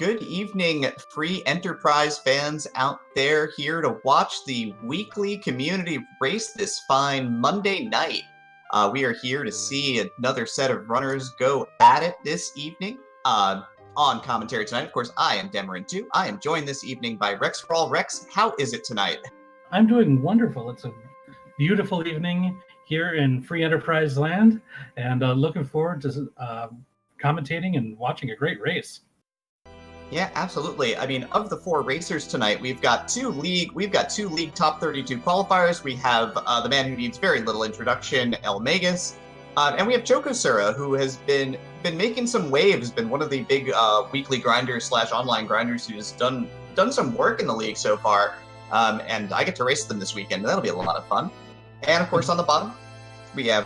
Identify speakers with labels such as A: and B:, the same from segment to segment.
A: Good evening, free enterprise fans out there here to watch the weekly community race this fine Monday night. We are here to see another set of runners go at it this evening. On commentary tonight, of course, I am Demarin 2. I am joined this evening by Rex Crawl. Rex, how is it tonight?
B: I'm doing wonderful. It's a beautiful evening here in Free Enterprise land, and looking forward to commentating and watching a great race.
A: Yeah, absolutely. I mean, of the four racers tonight, we've got two league top 32 qualifiers. We have the man who needs very little introduction, El Magus, and we have Chokosura, who has been making some waves, been one of the big weekly grinders / online grinders who's done some work in the league so far. And I get to race them this weekend. That'll be a lot of fun. And of course, on the bottom, we have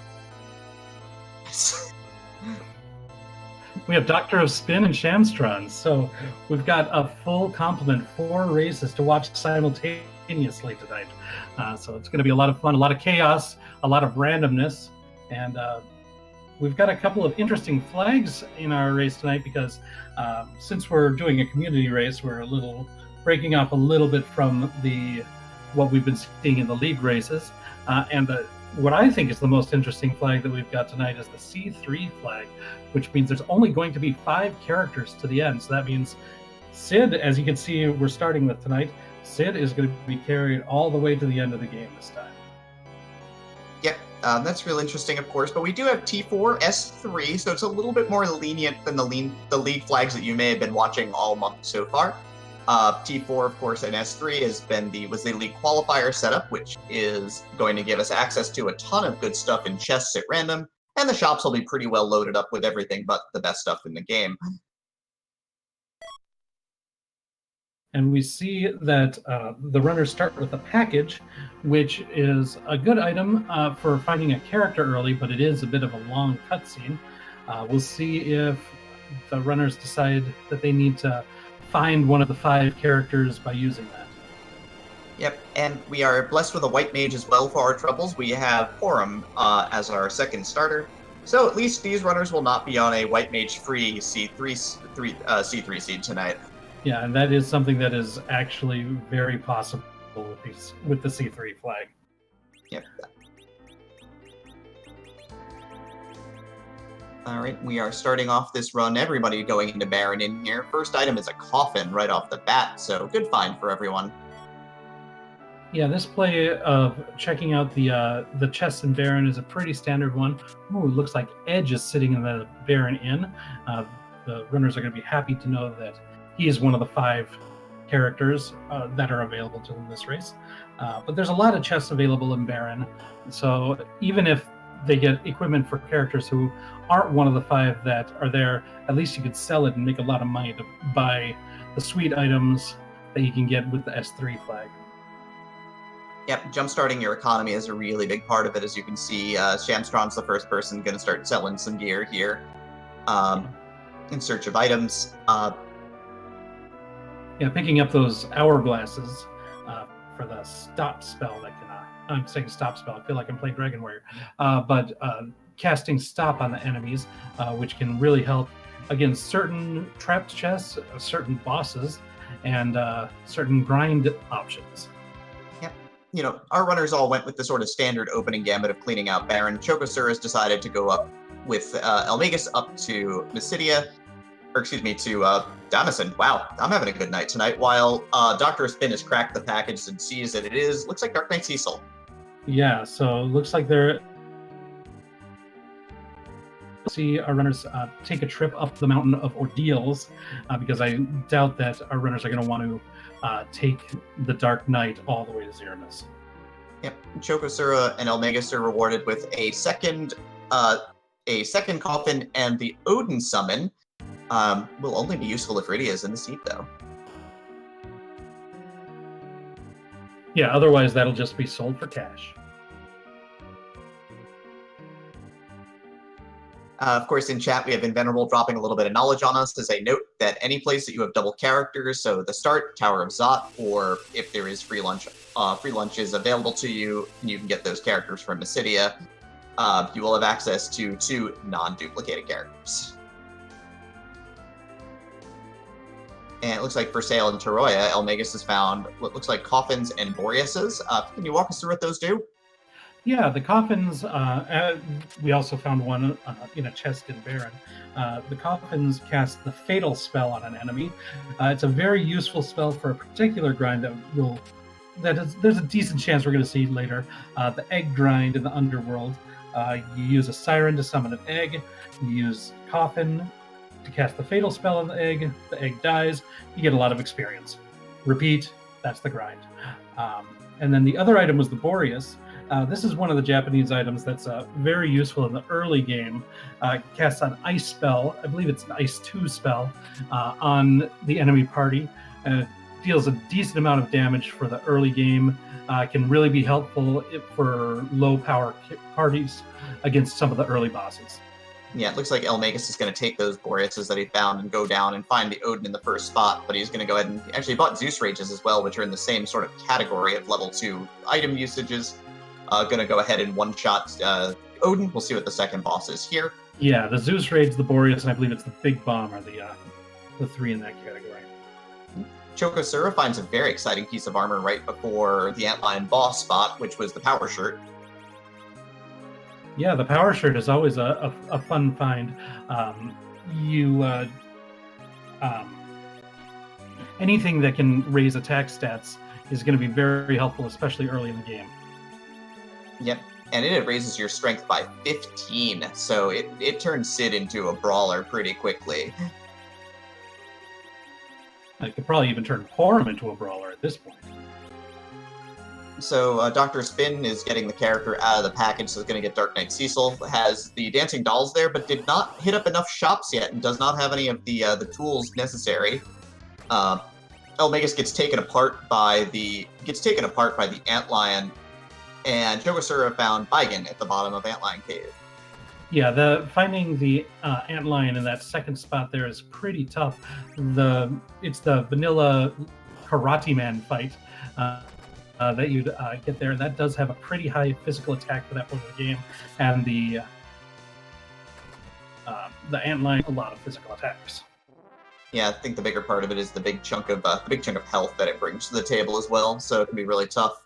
B: We have Doctor of Spin and Shamstrons, so we've got a full complement, 4 races to watch simultaneously tonight. So it's going to be a lot of fun, a lot of chaos, a lot of randomness, and we've got a couple of interesting flags in our race tonight because since we're doing a community race, we're breaking off a little bit from what we've been seeing in the league races, and what I think is the most interesting flag that we've got tonight is the C3 flag, which means there's only going to be 5 characters to the end. So that means Sid, as you can see, we're starting with tonight, Sid is going to be carried all the way to the end of the game this time.
A: Yep, that's real interesting, of course. But we do have T4, S3, so it's a little bit more lenient than the league flags that you may have been watching all month so far. T4, of course, and S3 was the league qualifier setup, which is going to give us access to a ton of good stuff in chests at random, and the shops will be pretty well loaded up with everything but the best stuff in the game.
B: And we see that the runners start with a package, which is a good item for finding a character early, but it is a bit of a long cutscene. We'll see if the runners decide that they need to find one of the 5 characters by using that.
A: Yep, and we are blessed with a white mage as well for our troubles. We have Forum as our second starter, so at least these runners will not be on a white mage free C3 seed tonight.
B: Yeah, and that is something that is actually very possible with the C3 flag.
A: Yep. All right, we are starting off this run. Everybody going into Baron in here. First item is a coffin right off the bat, so good find for everyone.
B: Yeah, this play of checking out the chests in Baron is a pretty standard one. Ooh, it looks like Edge is sitting in the Baron Inn. The runners are going to be happy to know that he is one of the 5 characters that are available to them this race. But there's a lot of chests available in Baron, so even if they get equipment for characters who aren't one of the 5 that are there, at least you could sell it and make a lot of money to buy the sweet items that you can get with the S3 flag.
A: Yep, jumpstarting your economy is a really big part of it. As you can see, Shamstron's the first person going to start selling some gear here in search of items.
B: Yeah, picking up those hourglasses for the stop spell that can... I'm saying stop spell. I feel like I'm playing Dragon Warrior. But casting stop on the enemies, which can really help against certain trapped chests, certain bosses, and certain grind options.
A: Yep. Our runners all went with the sort of standard opening gambit of cleaning out Baron. Chokosur has decided to go up with El Magus up to Mysidia, to Damison. Wow, I'm having a good night tonight. While Dr. Spin has cracked the package and sees that looks like Dark Knight Cecil.
B: Yeah, so it looks like they're... See our runners take a trip up the mountain of ordeals, because I doubt that our runners are going to want to take the Dark Knight all the way to Zeramis.
A: Yep, Chokosura and El Magus are rewarded with a second coffin, and the Odin summon will only be useful if Rydia is in the seat, though.
B: Yeah, otherwise that'll just be sold for cash.
A: Of course, in chat, we have Invenerable dropping a little bit of knowledge on us as a note that any place that you have double characters, so the start, Tower of Zot, or if there is free lunch is available to you, and you can get those characters from Mysidia, you will have access to 2 non-duplicated characters. And it looks like for sale in Teroya, Elmagus has found what looks like coffins and Boreases. Can you walk us through what those do?
B: Yeah, the coffins, we also found one in a chest in Baron. The coffins cast the fatal spell on an enemy. It's a very useful spell for a particular grind there's a decent chance we're going to see later. The egg grind in the underworld. You use a siren to summon an egg. You use coffin to cast the fatal spell on the egg dies, you get a lot of experience. Repeat, that's the grind. And then the other item was the Boreas. This is one of the Japanese items that's very useful in the early game. Casts an ice spell, I believe it's an ice 2 spell, on the enemy party. Deals a decent amount of damage for the early game. Can really be helpful for low power parties against some of the early bosses.
A: Yeah, it looks like Elmagus is going to take those Boreases that he found and go down and find the Odin in the first spot, but he's going to go ahead and actually bought Zeus Rages as well, which are in the same sort of category of level 2 item usages. Going to go ahead and one-shot Odin. We'll see what the second boss is here.
B: Yeah, the Zeus Rage, the Boreas, and I believe it's the Big Bomb are the three in that category.
A: Chokosura finds a very exciting piece of armor right before the Antlion boss spot, which was the Power Shirt.
B: Yeah, the Power Shirt is always a fun find. Anything that can raise attack stats is going to be very helpful, especially early in the game.
A: Yep, and it raises your strength by 15, so it turns Sid into a brawler pretty quickly.
B: I could probably even turn Porum into a brawler at this point.
A: So Dr. Spin is getting the character out of the package, so he's going to get Dark Knight Cecil. Has the dancing dolls there, but did not hit up enough shops yet, and does not have any of the tools necessary. Elmagus gets taken apart by the Antlion, and Chokosura found Baigen at the bottom of Antlion Cave.
B: Yeah, finding the Antlion in that second spot there is pretty tough. It's the vanilla Karate Man fight that you'd get there. That does have a pretty high physical attack for that point of the game, and the Antlion a lot of physical attacks.
A: Yeah, I think the bigger part of it is the big chunk of health that it brings to the table as well. So it can be really tough.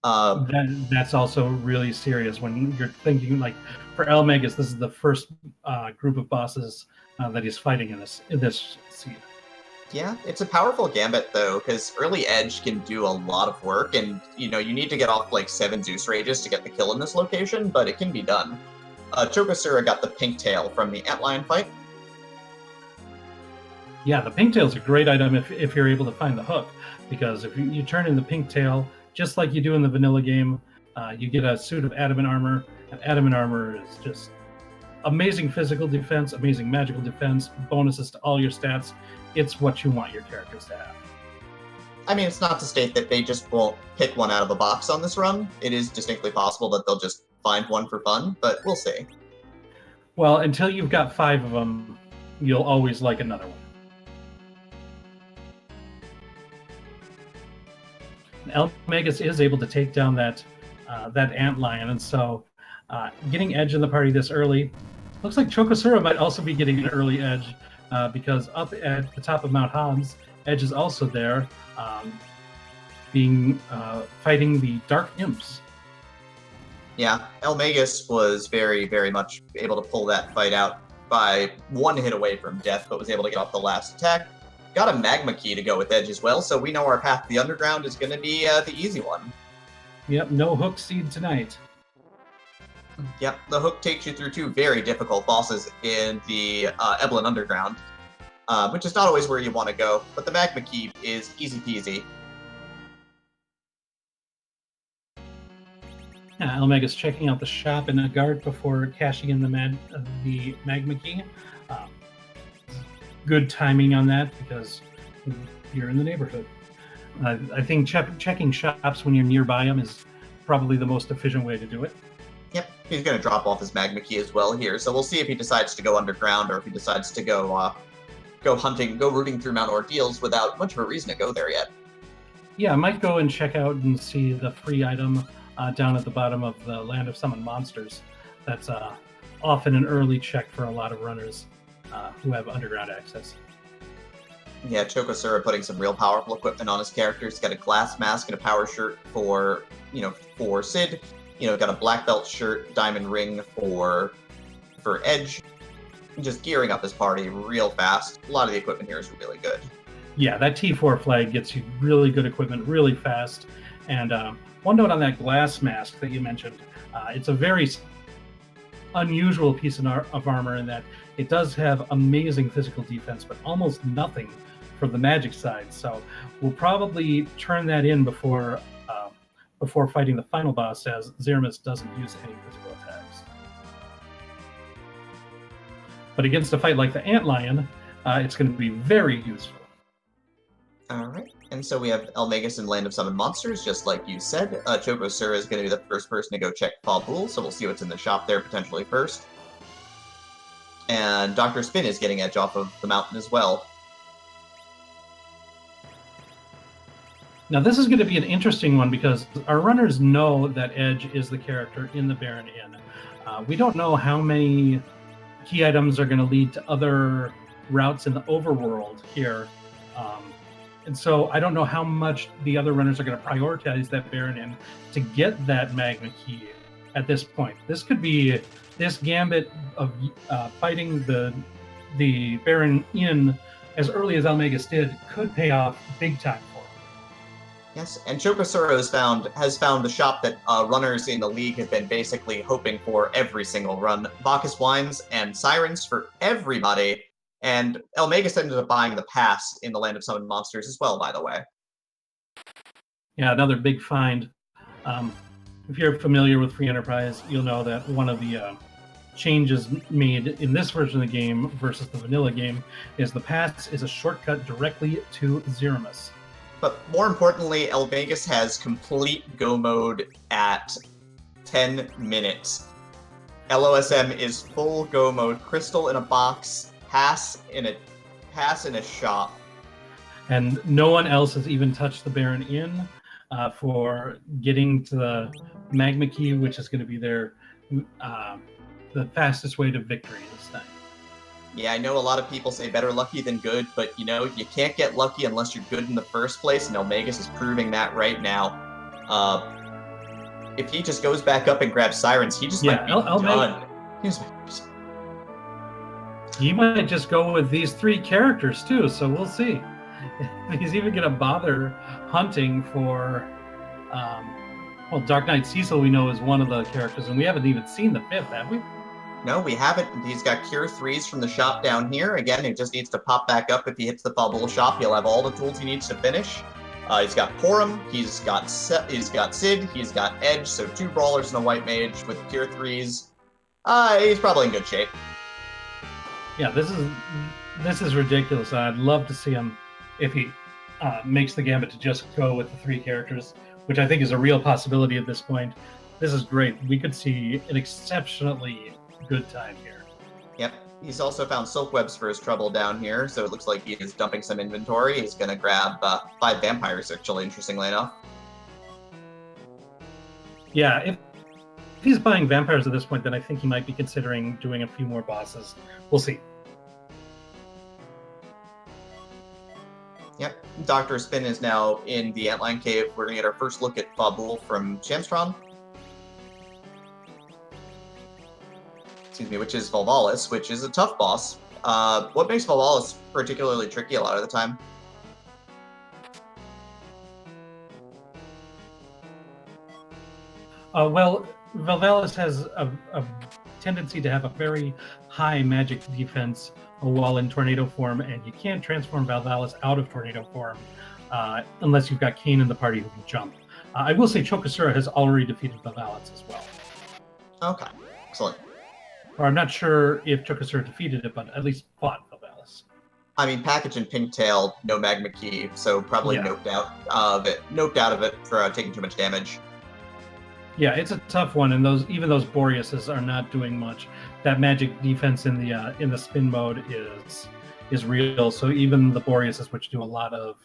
B: That's also really serious when you're thinking, like, for Elmagus, this is the first group of bosses that he's fighting in this scene.
A: Yeah, it's a powerful gambit though, because early edge can do a lot of work, and you need to get off like 7 Zeus Rages to get the kill in this location, but it can be done. Chokosura got the pink tail from the Antlion fight.
B: Yeah, the pink tail is a great item if you're able to find the hook, because if you turn in the pink tail, just like you do in the vanilla game, you get a suit of adamant armor, and adamant armor is just amazing physical defense, amazing magical defense, bonuses to all your stats. It's what you want your characters to have.
A: I mean, it's not to state that they just won't pick one out of the box on this run. It is distinctly possible that they'll just find one for fun, but we'll see.
B: Well, until you've got 5 of them, you'll always like another one. Elmagus is able to take down that Antlion, and so getting Edge in the party this early, looks like Chokosura might also be getting an early Edge, because up at the top of Mount Hans, Edge is also there, fighting the Dark Imps.
A: Yeah, Elmagus was very, very much able to pull that fight out by 1 hit away from death, but was able to get off the last attack. Got a magma key to go with Edge as well, so we know our path to the underground is going to be the easy one.
B: Yep, no hook seed tonight.
A: Yep, the hook takes you through 2 very difficult bosses in the Evelyn Underground, which is not always where you want to go, but the magma key is easy peasy.
B: Yeah, Elmagus checking out the shop in a guard before cashing in the magma key. Good timing on that because you're in the neighborhood. I think checking shops when you're nearby them is probably the most efficient way to do it.
A: Yep, he's going to drop off his magma key as well here, so we'll see if he decides to go underground or if he decides to go hunting, go rooting through Mount Ordeals without much of a reason to go there yet.
B: Yeah, I might go and check out and see the free item down at the bottom of the Land of Summoned Monsters. That's often an early check for a lot of runners who have underground access.
A: Yeah, Chokosura putting some real powerful equipment on his character. He's got a glass mask and a power shirt for Sid. Got a black belt shirt, diamond ring for Edge. Just gearing up his party real fast. A lot of the equipment here is really good.
B: Yeah, that T4 flag gets you really good equipment really fast. And one note on that glass mask that you mentioned, it's a very unusual piece of armor in that it does have amazing physical defense, but almost nothing for the magic side. So we'll probably turn that in before fighting the final boss, as Zeramus doesn't use any physical attacks. But against a fight like the Antlion, it's going to be very useful.
A: All right. And so we have Elmagus in Land of Summon Monsters, just like you said. Chokosura is going to be the first person to go check Fabul, so we'll see what's in the shop there potentially first. And Dr. Spin is getting Edge off of the mountain as well.
B: Now this is going to be an interesting one because our runners know that Edge is the character in the Baron Inn. We don't know how many key items are going to lead to other routes in the overworld here. And so I don't know how much the other runners are going to prioritize that Baron Inn to get that Magma Key at this point. This could be this gambit of fighting the Baron Inn as early as Elmagus did could pay off big time for him.
A: Yes, and Chokosura has found the shop that runners in the league have been basically hoping for every single run. Bacchus wines and sirens for everybody. And Elmagus ended up buying the pass in the Land of Summoned Monsters as well, by the way.
B: Yeah, another big find. If you're familiar with Free Enterprise, you'll know that one of the changes made in this version of the game versus the vanilla game is the pass is a shortcut directly to Zeramus.
A: But more importantly, Elmagus has complete go mode at 10 minutes. LOSM is full go mode, crystal in a box, pass in a shop.
B: And no one else has even touched the Baron Inn for getting to the Magma Key, which is going to be the fastest way to victory this time.
A: Yeah, I know a lot of people say better lucky than good, but you can't get lucky unless you're good in the first place, and Elmagus is proving that right now. If he just goes back up and grabs sirens, he just might be done.
B: He might just go with these three characters too, so we'll see. He's even going to bother hunting for... Dark Knight Cecil we know is one of the characters, and we haven't even seen the fifth, have we?
A: No, we haven't. He's got Cure 3s from the shop down here. Again, he just needs to pop back up. If he hits the Fabul shop, he'll have all the tools he needs to finish. He's got Porum, he's got Sid, he's got Edge, so 2 Brawlers and a White Mage with Cure 3s. He's probably in good shape.
B: Yeah, this is ridiculous. I'd love to see him if he makes the gambit to just go with the 3 characters, which I think is a real possibility at this point. This is great. We could see an exceptionally good time here.
A: Yep. He's also found silk webs for his trouble down here, so it looks like he is dumping some inventory. He's going to grab 5 vampires, actually, interestingly enough.
B: Yeah, if he's buying vampires at this point, then I think he might be considering doing a few more bosses. We'll see.
A: Yep. Dr. Spin is now in the Antlion Cave. We're going to get our first look at Fabul from Shamstron. Which is Volvalis, which is a tough boss. What makes Volvalis particularly tricky a lot of the time?
B: Volvalis has a tendency to have a very high magic defense while in tornado form, and you can't transform Volvalis out of tornado form unless you've got Kane in the party who can jump. I will say Chokosura has already defeated Volvalis as well.
A: Okay, excellent.
B: Or I'm not sure if Chokosura defeated it, but at least fought Volvalis.
A: I mean, Package and Pinktail, no Magma Key, so probably noped out of it for taking too much damage.
B: Yeah, it's a tough one, and even those Boreases are not doing much. That magic defense in the spin mode is real. So even the Boreases, which do a lot of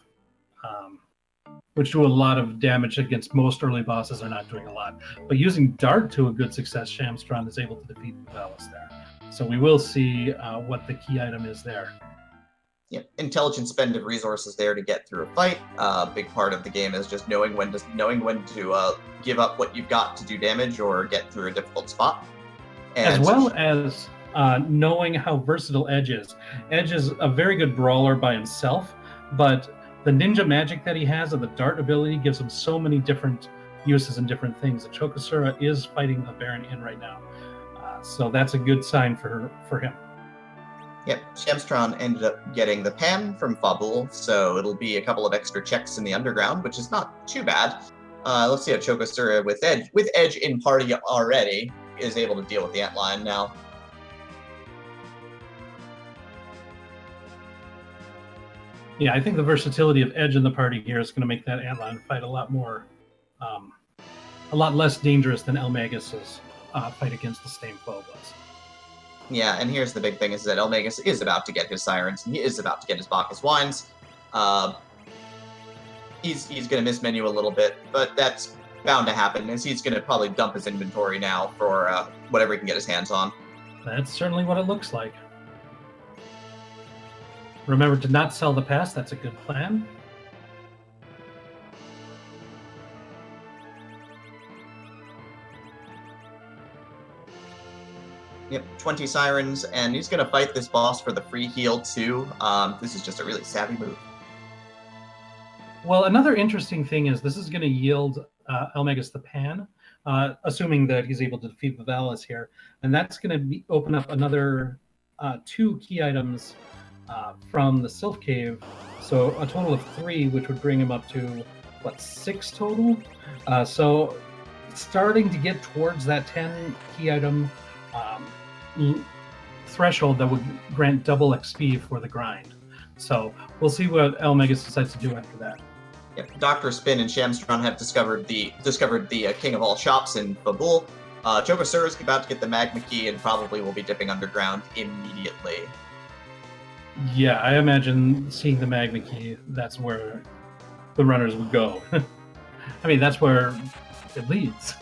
B: damage against most early bosses, are not doing a lot. But using Dart to a good success, Shamstron is able to defeat Volvalis there. So we will see what the key item is there.
A: Yeah, intelligent spend of resources there to get through a fight. Big part of the game is just knowing when to give up what you've got to do damage or get through a difficult spot.
B: As
A: And
B: well as knowing how versatile Edge is. Edge is a very good brawler by himself, but the ninja magic that he has and the dart ability gives him so many different uses and different things. And Chokosura is fighting a Baron in right now. So that's a good sign for him.
A: Yep, Shamstron ended up getting the pan from Fabul, so it'll be a couple of extra checks in the underground, which is not too bad. Let's see how Chokosura with Edge in party already is able to deal with the antlion now.
B: Yeah, I think the versatility of Edge in the party here is going to make that antlion fight a lot less dangerous than Elmagis's fight against the same foe was.
A: Yeah, and here's the big thing is that Elmagus is about to get his Sirens, and he is about to get his Bacchus Wines. He's going to miss menu a little bit, but that's bound to happen, as he's going to probably dump his inventory now for whatever he can get his hands on.
B: That's certainly what it looks like. Remember to not sell the past, that's a good plan.
A: Yep, 20 Sirens, and he's going to fight this boss for the free heal too. This is just a really savvy move.
B: Well, another interesting thing is this is going to yield Elmagus the Pan, assuming that he's able to defeat Vivalis here. And that's going to open up another 2 key items from the Sylph Cave. So a total of 3, which would bring him up to, 6 total? So starting to get towards that 10 key item threshold that would grant double XP for the grind. So we'll see what Elmagus decides to do after that.
A: Yep. Dr. Spin and Shamstron have discovered the king of all shops in Fabul. Chokosura is about to get the magma key and probably will be dipping underground immediately.
B: Yeah, I imagine seeing the magma key, that's where the runners would go. I mean, that's where it leads.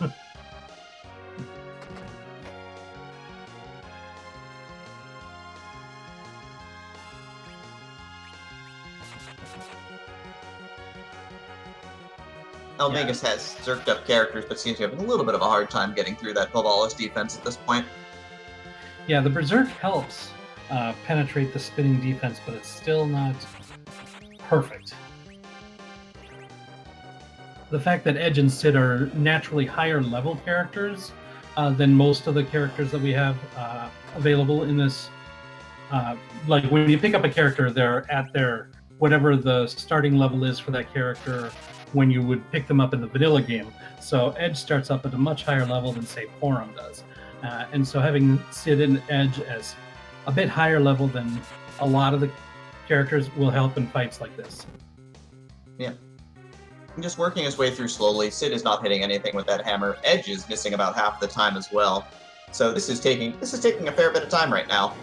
A: Elmagus has zerked up characters, but seems to have a little bit of a hard time getting through that Vivalis defense at this point.
B: Yeah, the Berserk helps penetrate the spinning defense, but it's still not perfect. The fact that Edge and Sid are naturally higher level characters than most of the characters that we have available in this. Like when you pick up a character, they're at their whatever the starting level is for that character when you would pick them up in the vanilla game. So Edge starts up at a much higher level than, say, Porum does. And so having Sid and Edge as a bit higher level than a lot of the characters will help in fights like this.
A: Yeah. Just working his way through slowly. Sid is not hitting anything with that hammer. Edge is missing about half the time as well. So this is taking a fair bit of time right now.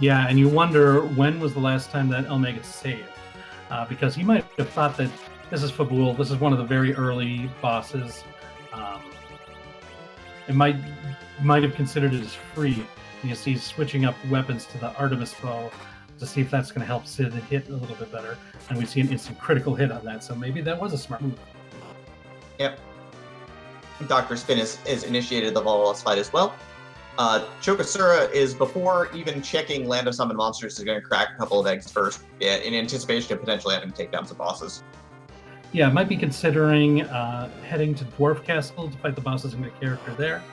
B: Yeah, and you wonder when was the last time that Elmagus saved, because he might have thought that this is Fabul, this is one of the very early bosses. It might have considered it as free. And you see he's switching up weapons to the Artemis bow to see if that's going to help Sid hit a little bit better, and we see an instant critical hit on that. So maybe that was a smart move.
A: Yep. Dr. Spin is initiated the Vivalis fight as well. Chokosura is, before even checking Land of Summon Monsters, is going to crack a couple of eggs first in anticipation of potentially having to take down some bosses.
B: Yeah, might be considering heading to Dwarf Castle to fight the bosses and get character there.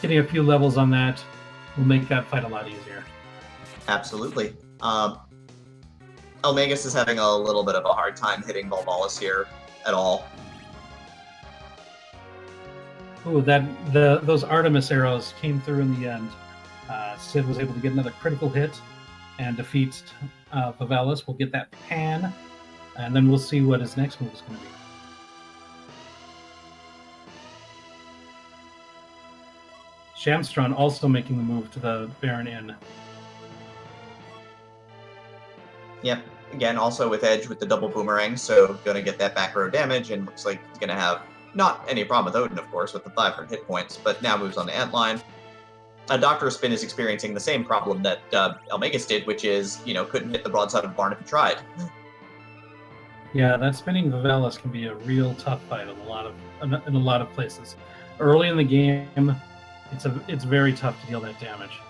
B: Getting a few levels on that will make that fight a lot easier.
A: Absolutely. Elmagus is having a little bit of a hard time hitting Vivalis here at all.
B: Ooh, those Artemis arrows came through in the end. Sid was able to get another critical hit and defeat Vivalis. We'll get that pan, and then we'll see what his next move is going to be. Shamstron also making the move to the Baron Inn.
A: Yep. Again, also with Edge with the double boomerang, so going to get that back row damage, and looks like he's going to have not any problem with Odin, of course, with the 500 hit points, but now moves on the antline. Dr. Spin is experiencing the same problem that Elmagus did, which is, couldn't hit the broadside of the barn if he tried.
B: Yeah, that spinning Vivalis can be a real tough fight in a lot of places. Early in the game, it's very tough to deal that damage.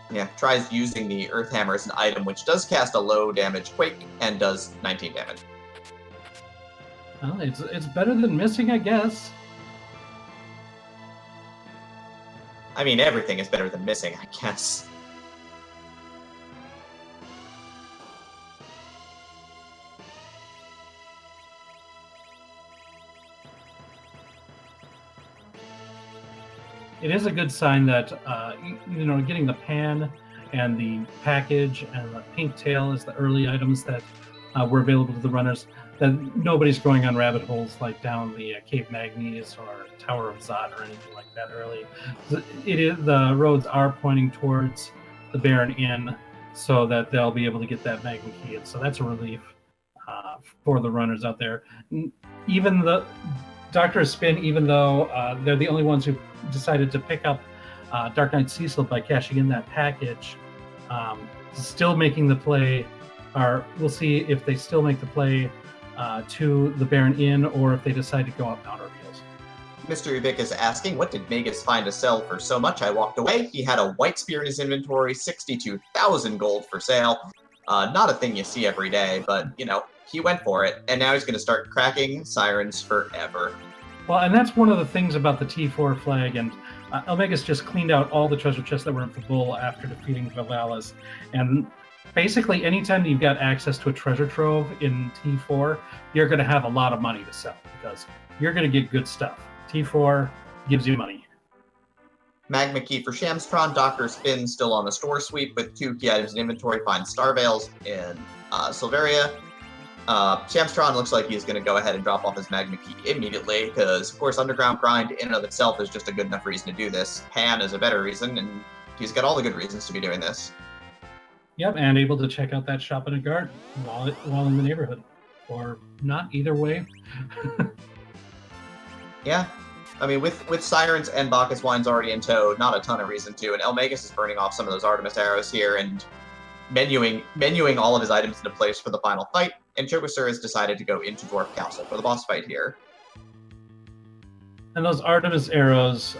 A: Yeah, tries using the Earth Hammer as an item, which does cast a low damage Quake and does 19 damage.
B: Well, it's better than missing, I guess.
A: I mean, everything is better than missing, I guess.
B: It is a good sign that getting the pan and the package and the pink tail as the early items that were available to the runners, that nobody's going on rabbit holes like down the Cave Magnes or Tower of Zot or anything like that early. The roads are pointing towards the Baron Inn so that they'll be able to get that Magma Key, and so that's a relief for the runners out there. Even the Doctor of Spin, even though they're the only ones who decided to pick up Dark Knight Cecil by cashing in that package, still making the play, or we'll see if they still make the play to the Baron Inn or if they decide to go up Mount Ordeals.
A: Mystery Vic is asking, what did Magus find to sell for so much I walked away? He had a white spear in his inventory, 62,000 gold for sale. Not a thing you see every day, but, he went for it, and now he's going to start cracking sirens forever.
B: Well, and that's one of the things about the T4 flag, and Elmagus just cleaned out all the treasure chests that were in Fabul after defeating Vivalis, and basically anytime you've got access to a treasure trove in T4, you're going to have a lot of money to sell, because you're going to get good stuff. T4 gives you money.
A: Magma Key for Shamstron, Dr. Spin still on the store sweep with 2 key items in inventory, finds Star Veils in Silveria. Shamstron looks like he's going to go ahead and drop off his Magma Key immediately, because, of course, Underground Grind in and of itself is just a good enough reason to do this. Pan is a better reason, and he's got all the good reasons to be doing this.
B: Yep, and able to check out that shop in a garden while in the neighborhood. Or not, either way.
A: Yeah. I mean, with Sirens and Bacchus Wines already in tow, not a ton of reason to, and Elmagus is burning off some of those Artemis arrows here, and menuing all of his items into place for the final fight, and Chogosur has decided to go into Dwarf Castle for the boss fight here.
B: And those Artemis arrows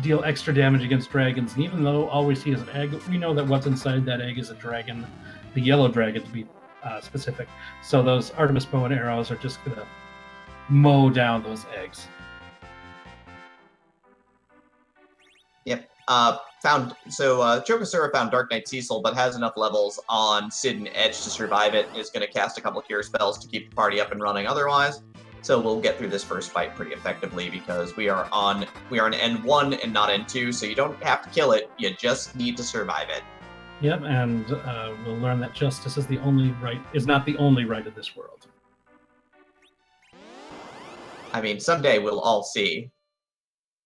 B: deal extra damage against dragons, and even though all we see is an egg, we know that what's inside that egg is a dragon, the yellow dragon to be specific. So those Artemis bow and arrows are just going to mow down those eggs.
A: Yep. Chogosur found Dark Knight Cecil, but has enough levels on Sid and Edge to survive it. Is going to cast a couple cure spells to keep the party up and running otherwise. So we'll get through this first fight pretty effectively, because we are on N1 and not N2, so you don't have to kill it, you just need to survive it.
B: Yep, and we'll learn that justice is not the only right of this world.
A: I mean, someday we'll all see.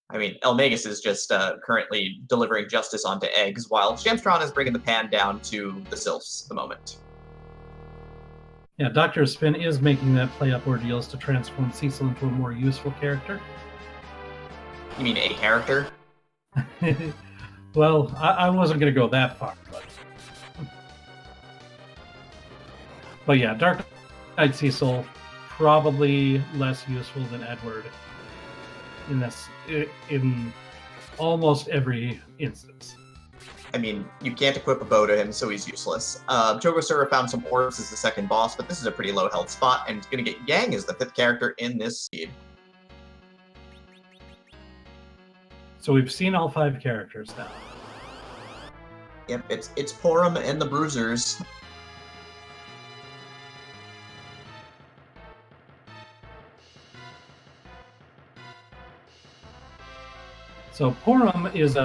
A: I mean, Elmagus is just currently delivering justice onto eggs, while Shamstron is bringing the pan down to the sylphs at the moment.
B: Yeah, Dr. Spin is making that play up Ordeals to transform Cecil into a more useful character.
A: You mean a character?
B: Well, I wasn't going to go that far, but yeah, Dark Knight Cecil, probably less useful than Edward in almost every instance.
A: I mean, you can't equip a bow to him, so he's useless. Chogosur found some orbs as the second boss, but this is a pretty low health spot, and he's going to get Yang as the 5th character in this seed.
B: So we've seen all 5 characters now.
A: Yep, it's Porum and the Bruisers.
B: So Porum is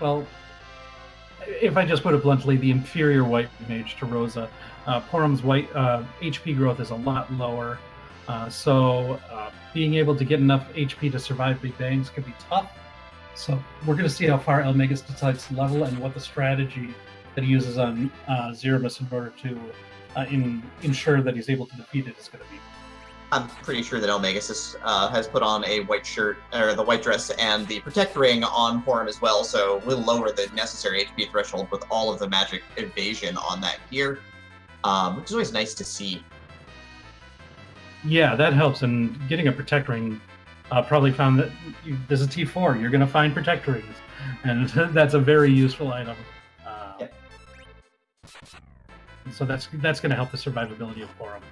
B: well, if I just put it bluntly, the inferior white mage to Rosa. Porum's white HP growth is a lot lower, so being able to get enough HP to survive big bangs could be tough. So we're going to see how far Elmagus decides to level and what the strategy that he uses on Zeremus in order to ensure that he's able to defeat it is going to be.
A: I'm pretty sure that Elmagus has put on a white shirt, or the white dress, and the Protect Ring on for him as well, so we'll lower the necessary HP threshold with all of the magic evasion on that gear, which is always nice to see.
B: Yeah, that helps. And getting a Protect Ring, probably found that this is T4. You're going to find Protect Rings, and that's a very useful item.
A: Yeah.
B: So that's going to help the survivability of Forum.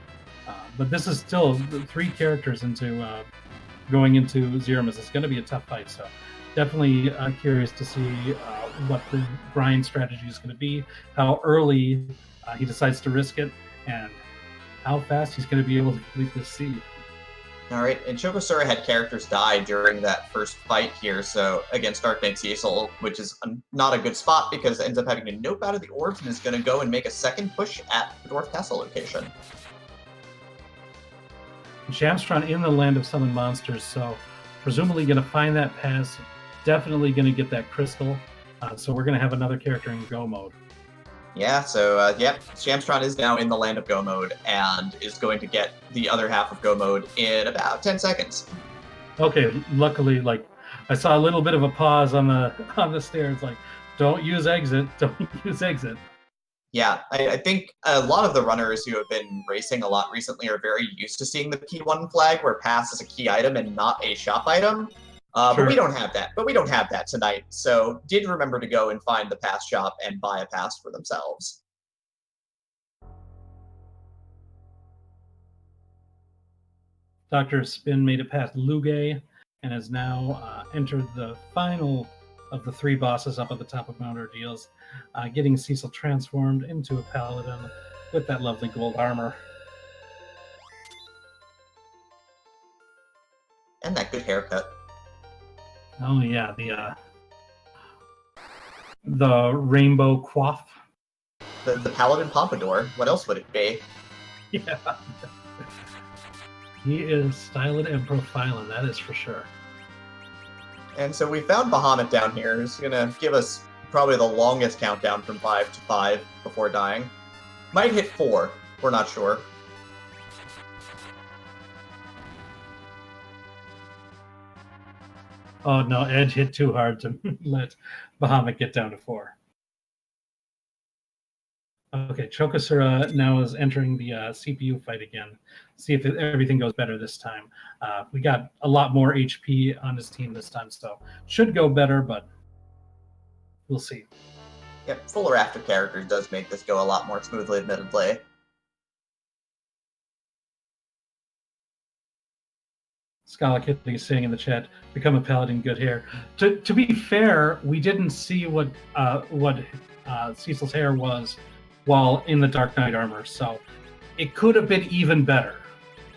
B: But this is still 3 characters into going into Zeramus. It's going to be a tough fight, so definitely curious to see what the grind strategy is going to be, how early he decides to risk it, and how fast he's going to be able to complete this seed.
A: All right, and Chokosura had characters die during that first fight here, so against Dark Knight Cecil, which is not a good spot because it ends up having to nope out of the orbs and is going to go and make a second push at the Dwarf Castle location.
B: Shamstron in the Land of Summon Monsters, so presumably going to find that pass, definitely going to get that crystal, so we're going to have another character in go mode.
A: Yeah, so, Shamstron is now in the Land of Go mode and is going to get the other half of Go mode in about 10 seconds.
B: Okay, luckily, like, I saw a little bit of a pause on the stairs, like, don't use exit, don't use exit.
A: Yeah, I think a lot of the runners who have been racing a lot recently are very used to seeing the P1 flag where pass is a key item and not a shop item.
B: Sure.
A: But we don't have that. But we don't have that tonight. So did remember to go and find the pass shop and buy a pass for themselves.
B: Dr. Spin made it past Luge and has now entered the final of the 3 bosses up at the top of Mount Ordeals, getting Cecil transformed into a paladin with that lovely gold armor.
A: And that good haircut.
B: Oh yeah, the rainbow coif.
A: The paladin pompadour. What else would it be?
B: Yeah. He is styling and profiling, that is for sure.
A: And so we found Bahamut down here, who's going to give us probably the longest countdown from 5 to 5 before dying. Might hit 4, we're not sure.
B: Oh no, Edge hit too hard to let Bahamut get down to 4. Okay, Chokosura now is entering the CPU fight again. See if everything goes better this time. We got a lot more HP on his team this time, so should go better, but we'll see.
A: Yep, fuller after characters does make this go a lot more smoothly, admittedly.
B: Scala Kitty is saying in the chat, "Become a paladin, good hair." To be fair, we didn't see what Cecil's hair was while in the Dark Knight armor, so it could have been even better.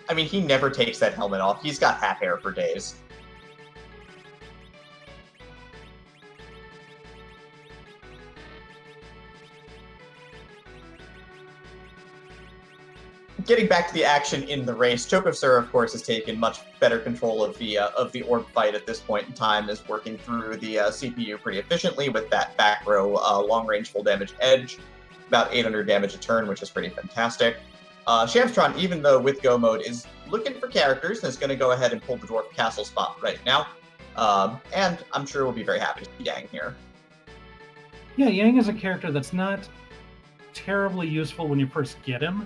A: I mean, he never takes that helmet off. He's got hat hair for days. Getting back to the action in the race, Chokosura, of course, has taken much better control of the orb fight at this point in time, is working through the CPU pretty efficiently with that back row long-range full damage edge, about 800 damage a turn, which is pretty fantastic. Shamstron, even though with Go mode, is looking for characters and is going to go ahead and pull the Dwarf Castle spot right now, and I'm sure we'll be very happy to see Yang here.
B: Yeah, Yang is a character that's not terribly useful when you first get him,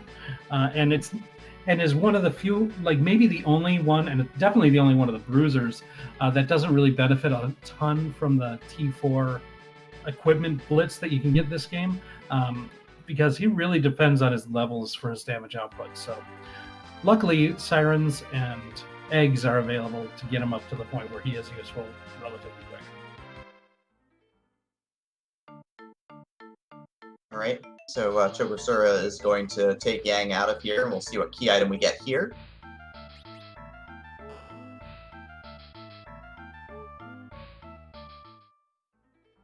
B: and is one of the few, like maybe the only one, and definitely the only one of the bruisers that doesn't really benefit a ton from the T4 equipment blitz that you can get this game, because he really depends on his levels for his damage output. So luckily Sirens and Eggs are available to get him up to the point where he is useful relatively quick.
A: All right, so Chokosura is going to take Yang out of here, and we'll see what key item we get here.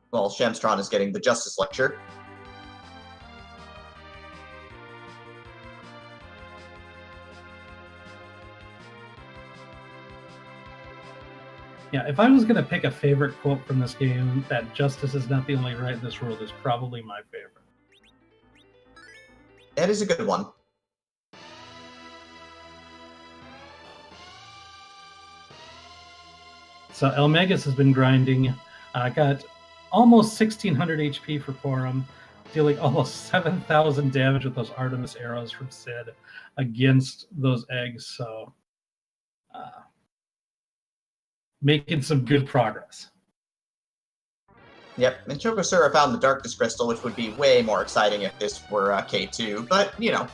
A: Well, Shamstron is getting the Justice Lecture.
B: Yeah, if I was going to pick a favorite quote from this game, that justice is not the only right in this world is probably my favorite.
A: That is a good one.
B: So Elmagus has been grinding. Got almost 1,600 HP for Porum, dealing almost 7,000 damage with those Artemis arrows from Sid against those eggs. So making some good progress.
A: Yep, and Chokosura found the Darkness Crystal, which would be way more exciting if this were K2. But, you know,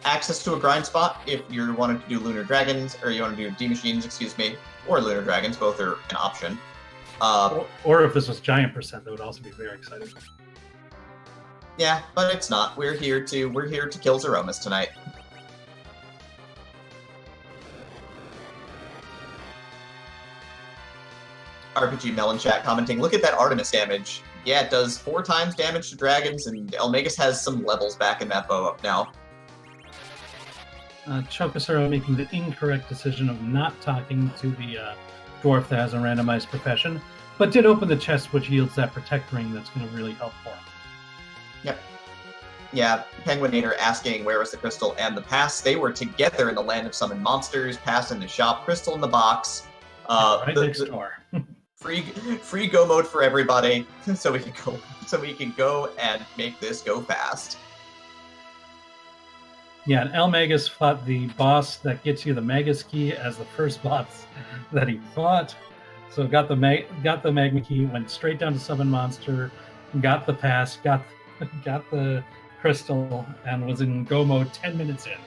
A: access to a grind spot if you're wanting to do Lunar Dragons, or you want to do D-Machines, excuse me, or Lunar Dragons, both are an option.
B: Or if this was Giant Percent, that would also be very exciting.
A: Yeah, but it's not. We're here to kill Zeromus tonight. RPG Melon Chat commenting, look at that Artemis damage. Yeah, it does 4 times damage to dragons, and Elmagus has some levels back in that bow up now.
B: Chokosura making the incorrect decision of not talking to the dwarf that has a randomized profession, but did open the chest, which yields that protect ring that's going to really help for him.
A: Yep. Yeah, Penguinator asking where was the crystal and the pass. They were together in the Land of Summoned Monsters, pass in the shop, crystal in the box.
B: Right next door.
A: Free go mode for everybody, so we can go and make this go fast.
B: Yeah, and Elmagus fought the boss that gets you the Magus key as the first boss that he fought. So got the Magma key, went straight down to summon monster, got the pass, got the crystal, and was in go mode 10 minutes in.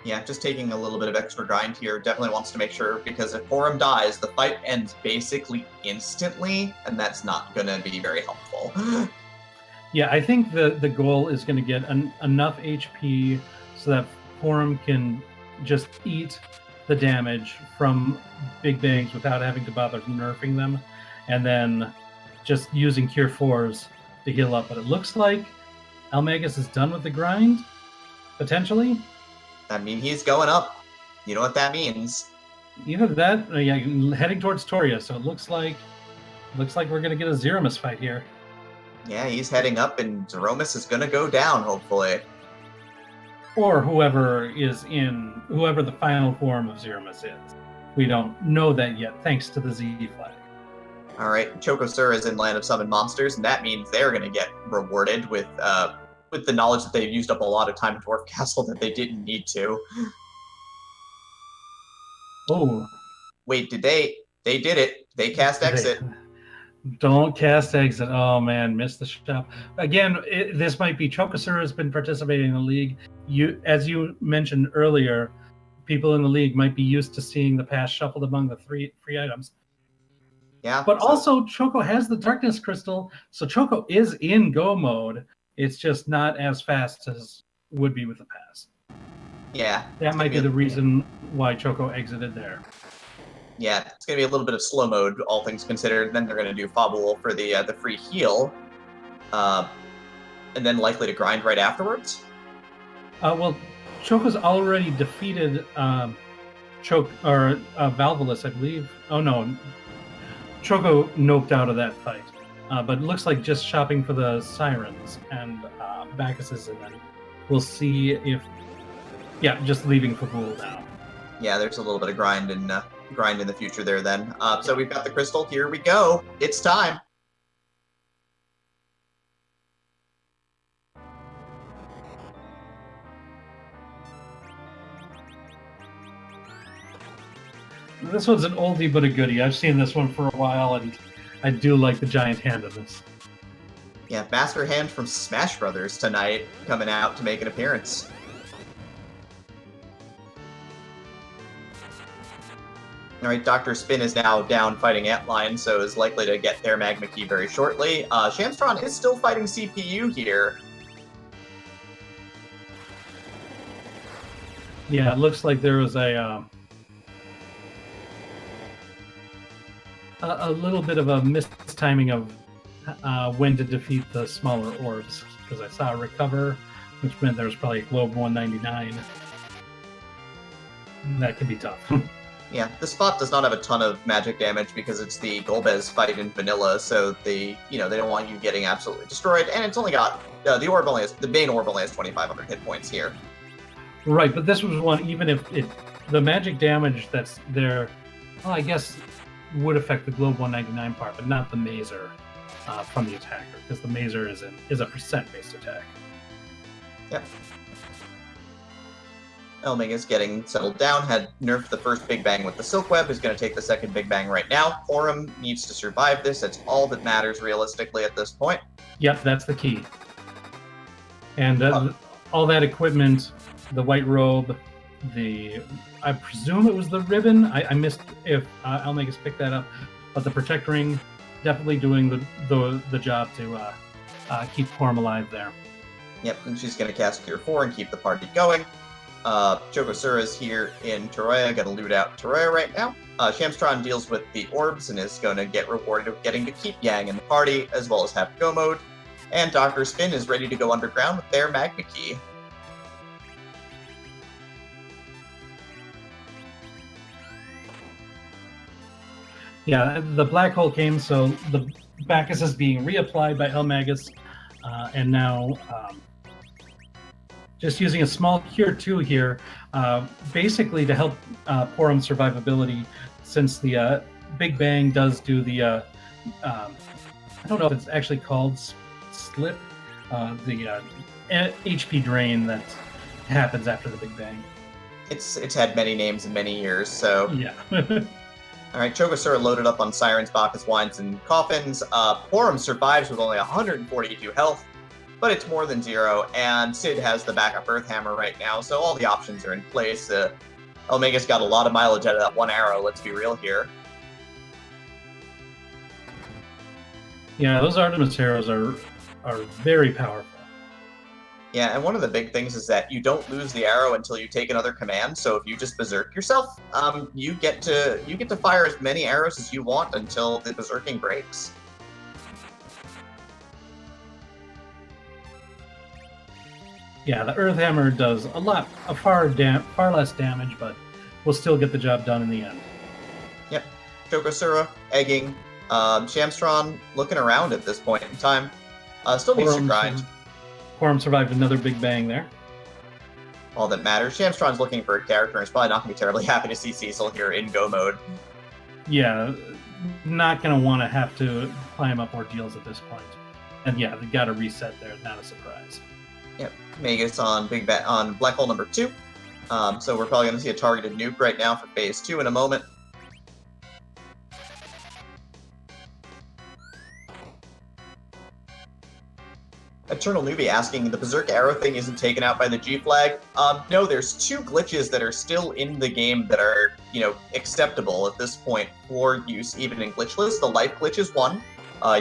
A: Yeah, just taking a little bit of extra grind here. Definitely wants to make sure, because if Porum dies, the fight ends basically instantly, and that's not going to be very helpful.
B: Yeah, I think the goal is going to get enough HP so that Porum can just eat the damage from Big Bangs without having to bother nerfing them, and then just using Cure 4s to heal up. But it looks like Elmagus is done with the grind, potentially.
A: I mean, he's going up. You know what that means.
B: Either that, or yeah, heading towards Toria. So it looks like we're going to get a Zeromus fight here.
A: Yeah, he's heading up, and Zeromus is going to go down, hopefully.
B: Or whoever the final form of Zeromus is. We don't know that yet, thanks to the Z flag.
A: All right, Chokosura is in Land of Summoned Monsters, and that means they're going to get rewarded with the knowledge that they've used up a lot of time in Dwarf Castle that they didn't need to.
B: Oh.
A: Wait, did they did it. They cast Exit.
B: Don't cast Exit. Oh, man, missed the shop. Again, this might be Chokosura has been participating in the league. As you mentioned earlier, people in the league might be used to seeing the pass shuffled among the free items.
A: Yeah.
B: But also, Choco has the Darkness Crystal, so Choco is in go mode. It's just not as fast as would be with the pass.
A: Yeah.
B: That might be the reason why Choco exited there.
A: Yeah, it's going to be a little bit of slow mode, all things considered. Then they're going to do Fobble for the free heal. And then likely to grind right afterwards.
B: Well, Choco's already defeated Valvolus, I believe. Oh, no. Choco noped out of that fight. But it looks like just shopping for the Sirens and Bacchuses, and then we'll see if... Yeah, just leaving for Ghoul now.
A: Yeah, there's a little bit of grind in the future there then. So we've got the crystal. Here we go. It's time.
B: This one's an oldie but a goodie. I've seen this one for a while, and I do like the giant hand of this.
A: Yeah, Master Hand from Smash Brothers tonight coming out to make an appearance. Alright, Dr. Spin is now down fighting Antlion, so is likely to get their Magma Key very shortly. Shamstron is still fighting CPU here.
B: Yeah, it looks like there was a little bit of a mistiming of when to defeat the smaller orbs, because I saw a recover, which meant there was probably a Globe 199. That could be tough.
A: Yeah, the spot does not have a ton of magic damage because it's the Golbez fight in vanilla, so they don't want you getting absolutely destroyed, and it's only got the main orb only has 2,500 hit points here.
B: Right, but this was one, even if the magic damage that's there, well, I guess would affect the Globe 199 part, but not the Mazer from the attacker, because the Mazer is a percent-based attack.
A: Yep. Elmega's getting settled down, had nerfed the first Big Bang with the Silk Web, is going to take the second Big Bang right now. Porum needs to survive this. That's all that matters realistically at this point.
B: Yep, that's the key. And all that equipment, the white robe, I presume it was the ribbon. I missed if Elmega's picked that up, but the Protect Ring definitely doing the job to keep Porum alive there.
A: Yep, and she's going to cast Cure 4 and keep the party going. Chogosura's here in Toroya, going to loot out Toroya right now. Shamstron deals with the orbs and is going to get rewarded with getting to keep Yang in the party, as well as have Go Mode. And Dr. Spin is ready to go underground with their Magma Key.
B: Yeah, the black hole came, so the Bacchus is being reapplied by Elmagus, and now just using a small Cure 2 here, basically to help Porum survivability, since the Big Bang does do the, I don't know if it's actually called Slip, the HP drain that happens after the Big Bang.
A: It's had many names in many years, so...
B: Yeah.
A: Alright, Chogosura loaded up on Sirens, Bacchus, Wines, and Coffins. Porum survives with only 142 health, but it's more than 0, and Sid has the backup Earth Hammer right now, so all the options are in place. Elmega's got a lot of mileage out of that one arrow, let's be real here.
B: Yeah, those Artemis arrows are very powerful.
A: Yeah, and one of the big things is that you don't lose the arrow until you take another command, so if you just berserk yourself, you get to fire as many arrows as you want until the berserking breaks.
B: Yeah, the Earth Hammer does far less damage, but will still get the job done in the end.
A: Yep. Chogosura, egging. Shamstron looking around at this point in time. Still needs to grind.
B: Porum survived another Big Bang there.
A: All that matters. Shamstron's looking for a character and is probably not going to be terribly happy to see Cecil here in Go Mode.
B: Yeah, not going to want to have to climb up ordeals at this point. And yeah, they got to reset there, not a surprise.
A: Yep, Magus on on Black Hole number 2. So we're probably going to see a targeted nuke right now for Phase 2 in a moment. Eternal Newbie asking, the Berserk Arrow thing isn't taken out by the G flag. No, there's 2 glitches that are still in the game that are, acceptable at this point for use even in glitchless. The life glitch is one.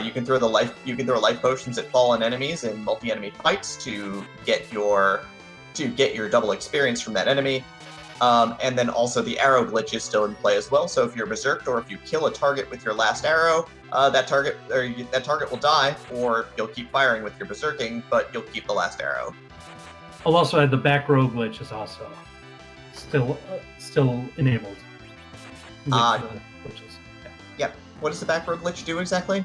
A: You can throw life potions at fallen enemies in multi-enemy fights to get your double experience from that enemy. And then also the arrow glitch is still in play as well. So if you're berserked or if you kill a target with your last arrow, that target will die, or you'll keep firing with your berserking, but you'll keep the last arrow.
B: I'll also add the back row glitch is also still enabled. Glitches.
A: Yeah. What does the back row glitch do exactly?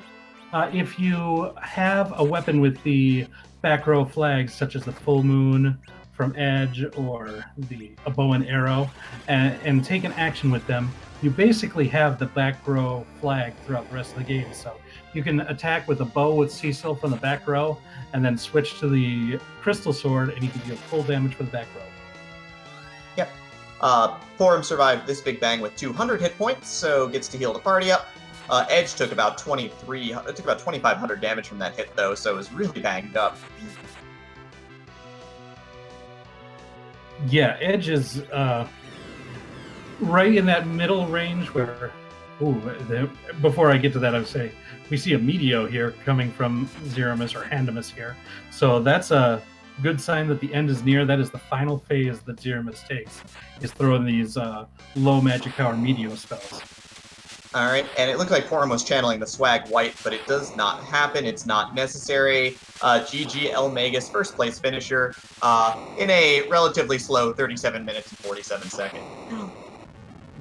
B: If you have a weapon with the back row flags, such as the full moon from Edge or a bow and arrow, and take an action with them, you basically have the back row flag throughout the rest of the game. So you can attack with a bow with Cecil from the back row, and then switch to the crystal sword, and you can deal full damage for the back row.
A: Yep. Porum survived this Big Bang with 200 hit points, so gets to heal the party up. Edge took about 2,500 damage from that hit, though, so it was really banged up.
B: Yeah, Edge is right in that middle range where... before I get to that, I would say we see a Meteo here coming from Zeramus or Handamus here. So that's a good sign that the end is near. That is the final phase that Zeramus takes, is throwing these low magic power Meteo spells.
A: All right, and it looks like Porum was channeling the Swag White, but it does not happen. It's not necessary. GG Elmagus, first place finisher, in a relatively slow 37 minutes and 47 seconds.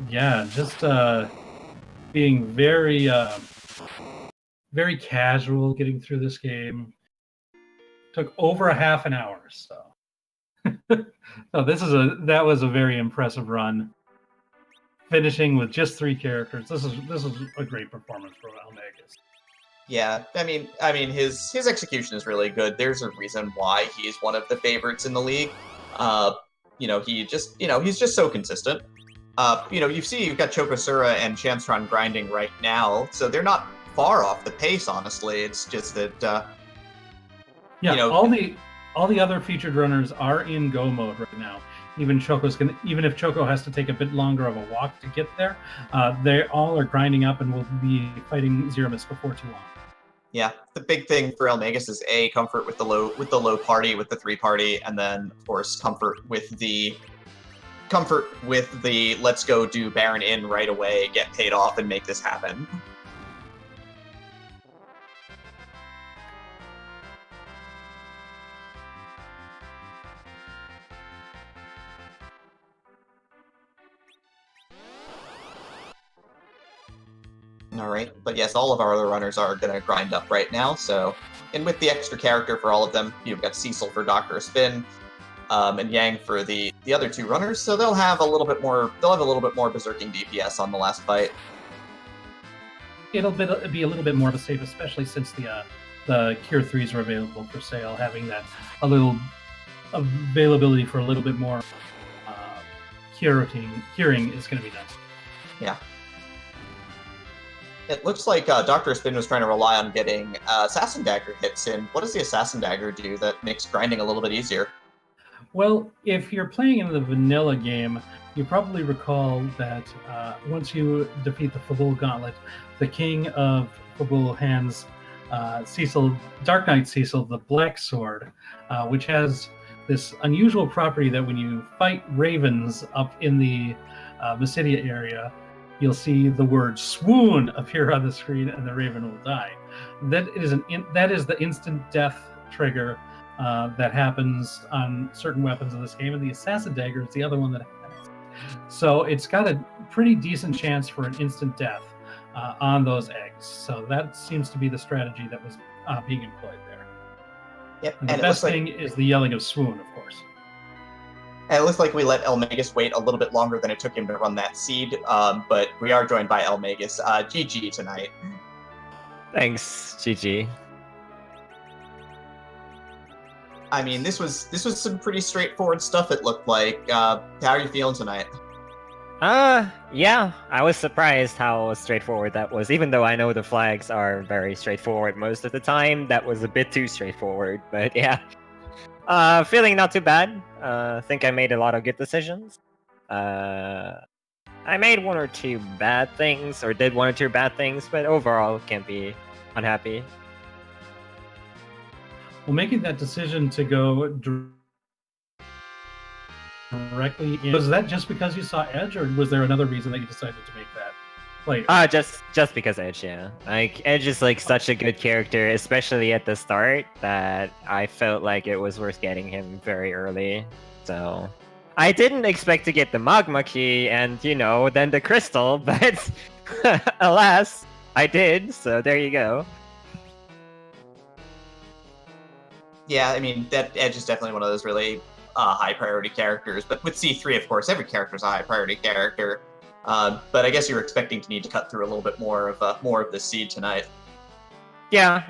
B: Yeah, just being very casual getting through this game. Took over a half an hour, so. So that was a very impressive run. Finishing with just 3 characters. This is a great performance from Almagus.
A: Yeah, I mean, his execution is really good. There's a reason why he's one of the favorites in the league. He's just so consistent. You've got Chokosura and Shamstron grinding right now, so they're not far off the pace. Honestly, it's just that.
B: All the other featured runners are in go mode right now. Even if Choco has to take a bit longer of a walk to get there, they all are grinding up and will be fighting Zeramis before too long.
A: Yeah, the big thing for Almagus is comfort with the low party, with the 3 party, and then of course comfort with the let's go do Baron in right away, get paid off, and make this happen. All right, but yes, all of our other runners are going to grind up right now. So, and with the extra character for all of them, you've got Cecil for Doctor Spin, and Yang for the other 2 runners. So they'll have a little bit more. They'll have a little bit more berserking DPS on the last fight.
B: It'll be a little bit more of a save, especially since the Cure 3s are available for sale. Having that a little availability for a little bit more curing is going to be nice.
A: Yeah. It looks like Dr. Spin was trying to rely on getting Assassin Dagger hits in. What does the Assassin Dagger do that makes grinding a little bit easier?
B: Well, if you're playing in the vanilla game, you probably recall that once you defeat the Fabul Gauntlet, the King of Fabul hands Dark Knight Cecil the Black Sword, which has this unusual property that when you fight ravens up in the Mysidia area, you'll see the word swoon appear on the screen and the raven will die. That is the instant death trigger that happens on certain weapons in this game, and the Assassin Dagger is the other one that happens. So it's got a pretty decent chance for an instant death on those eggs. So that seems to be the strategy that was being employed there.
A: Yep.
B: And the best thing is the yelling of swoon, of course.
A: And it looks like we let Elmagus wait a little bit longer than it took him to run that seed, but we are joined by Elmagus. GG tonight.
C: Thanks, GG.
A: I mean, this was some pretty straightforward stuff, it looked like. How are you feeling tonight?
C: Yeah, I was surprised how straightforward that was. Even though I know the flags are very straightforward most of the time, that was a bit too straightforward, but yeah. Feeling not too bad. Think I made a lot of good decisions. I made 1 or 2 bad things, or did 1 or 2 bad things, but overall can't be unhappy.
B: Well, making that decision to go directly in, was that just because you saw Edge, or was there another reason that you decided to make that play?
C: Just because Edge, yeah. Like, Edge is like such a good character, especially at the start, that I felt like it was worth getting him very early. So I didn't expect to get the Magma Key and, then the Crystal, but alas, I did, so there you go.
A: Yeah, I mean, that Edge is definitely one of those really high priority characters, but with C3, of course, every character is a high priority character. But I guess you were expecting to need to cut through a little bit more of the seed tonight.
C: Yeah.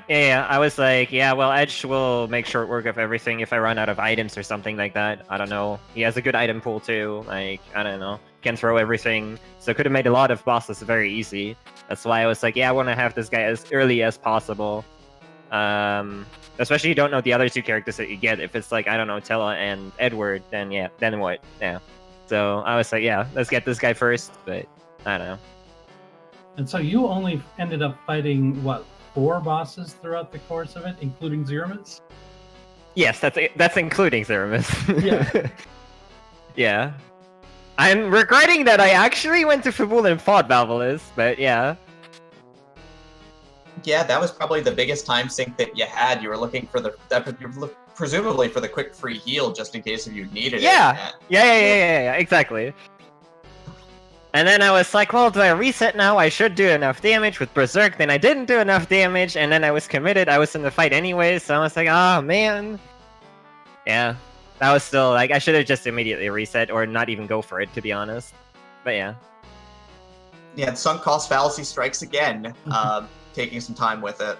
C: I was like, well, Edge will make short work of everything if I run out of items or something like that. I don't know. He has a good item pool too. Like, I don't know. Can throw everything. So could have made a lot of bosses very easy. That's why I was like, I want to have this guy as early as possible. Especially you don't know the other 2 characters that you get. If it's like, I don't know, Tella and Edward, then what? Yeah. So I was like, let's get this guy first, but I don't know.
B: And so you only ended up fighting, 4 bosses throughout the course of it, including Zeramis?
C: Yes, that's including Zeramis.
B: Yeah.
C: Yeah. I'm regretting that I actually went to Fabul and fought Valvalis, but yeah.
A: Yeah, that was probably the biggest time sink that you had. You were looking for presumably for the quick free heal, just in case if you needed it.
C: Yeah, exactly. And then I was like, well, do I reset now? I should do enough damage with Berserk. Then I didn't do enough damage, and then I was committed. I was in the fight anyway, so I was like, oh, man. Yeah. That was still, like, I should have just immediately reset, or not even go for it, to be honest. But yeah.
A: Yeah, the sunk cost fallacy strikes again, taking some time with it.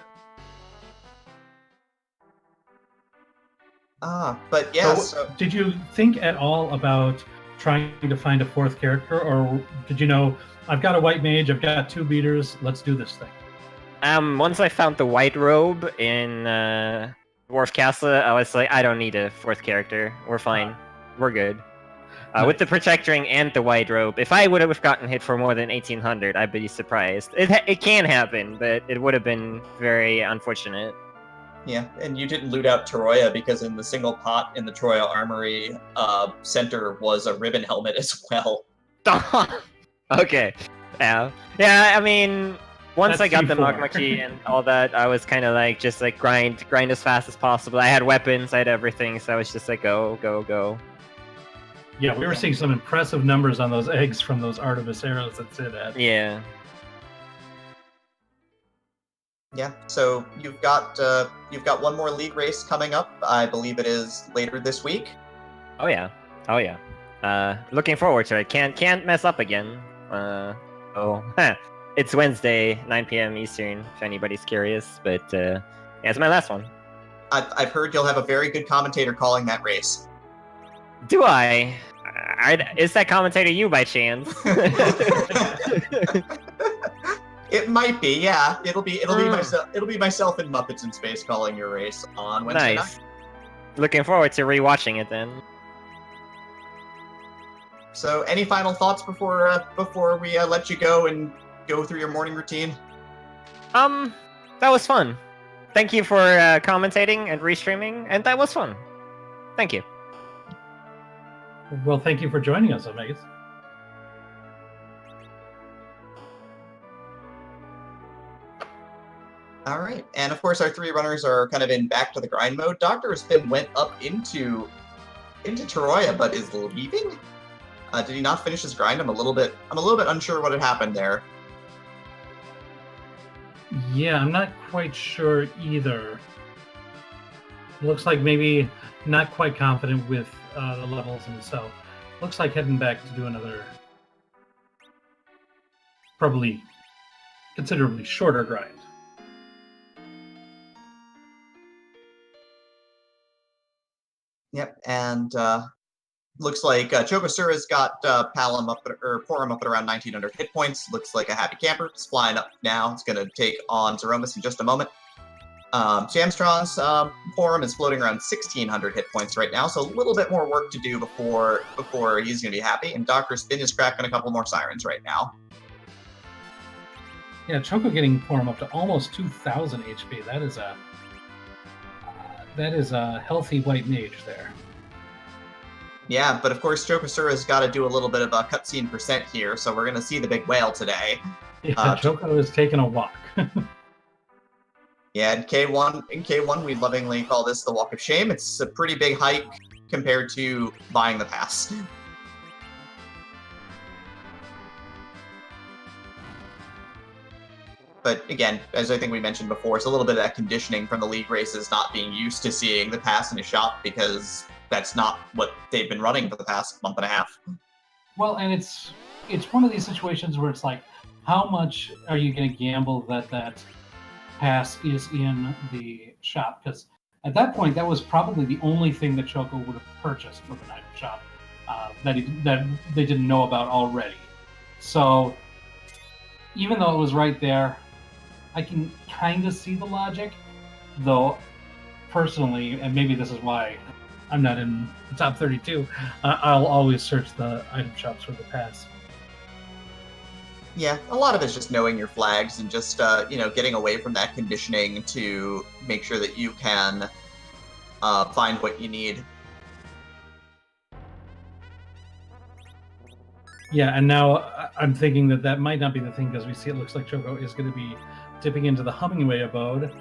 A: But yeah, so...
B: Did you think at all about trying to find a fourth character, or did you know, I've got a white mage, I've got 2 beaters, let's do this thing?
C: Once I found the white robe in Dwarf Castle, I was like, I don't need a fourth character. We're fine. We're good.
B: Nice.
C: With the Protect Ring and the white robe, if I would have gotten hit for more than 1800, I'd be surprised. It can happen, but it would have been very unfortunate.
A: Yeah, and you didn't loot out Troya because in the single pot in the Troya Armory center was a ribbon helmet as well.
C: Okay. Yeah. Yeah, I mean, once
B: That's
C: I got the
B: C4.
C: magma key and all that, I was kind of like, just like grind as fast as possible. I had weapons, I had everything, so I was just like, go, go, go.
B: Yeah, we were seeing some impressive numbers on those eggs from those Artemis arrows that Sid had.
C: Yeah.
A: Yeah, so you've got one more league race coming up. I believe it is later this week.
C: Oh yeah. Oh yeah. Looking forward to it. Can't mess up again. It's Wednesday, 9 p.m. Eastern, if anybody's curious. But yeah, it's my last one.
A: I've heard you'll have a very good commentator calling that race.
C: Do I? Is that commentator you by chance?
A: It might be, yeah. It'll be myself. It'll be myself and Muppets in Space calling your race on Wednesday
C: Nice.
A: night.
C: Looking forward to rewatching it then.
A: So, any final thoughts before we let you go and go through your morning routine?
C: That was fun. Thank you for commentating and restreaming, and that was fun. Thank you.
B: Well, thank you for joining us, Omegas.
A: All right, and of course our 3 runners are kind of in back to the grind mode. Dr. Spin went up into Troya, but is leaving. Did he not finish his grind? I'm a little bit unsure what had happened there.
B: Yeah, I'm not quite sure either. Looks like maybe not quite confident with the levels himself. Looks like heading back to do another, probably considerably shorter grind.
A: Yep, and looks like Chokosura's got Porum up at around 1900 hit points. Looks like a happy camper. It's flying up now. It's going to take on Zeromus in just a moment. Jamstron's Porum is floating around 1600 hit points right now, so a little bit more work to do before he's going to be happy. And Dr. Spin is cracking a couple more sirens right now.
B: Yeah, Choco getting Porum up to almost 2,000 HP. That is a healthy white mage there.
A: Yeah, but of course Chokosura's got to do a little bit of a cutscene percent here, so we're going to see the big whale today.
B: Yeah, Choco is taking a walk.
A: Yeah, in K1 we lovingly call this the Walk of Shame. It's a pretty big hike compared to buying the pass. But again, as I think we mentioned before, it's a little bit of that conditioning from the league races, not being used to seeing the pass in a shop, because that's not what they've been running for the past month and a half.
B: Well, and it's one of these situations where it's like, how much are you going to gamble that pass is in the shop? Because at that point, that was probably the only thing that Choco would have purchased from an item shop that they didn't know about already. So even though it was right there, I can kind of see the logic, though personally, and maybe this is why I'm not in the top 32, I'll always search the item shops for the pass.
A: Yeah, a lot of it's just knowing your flags and just, getting away from that conditioning to make sure that you can find what you need.
B: Yeah, and now I'm thinking that might not be the thing, because we see it looks like Choco is going to be dipping into the Hummingway abode,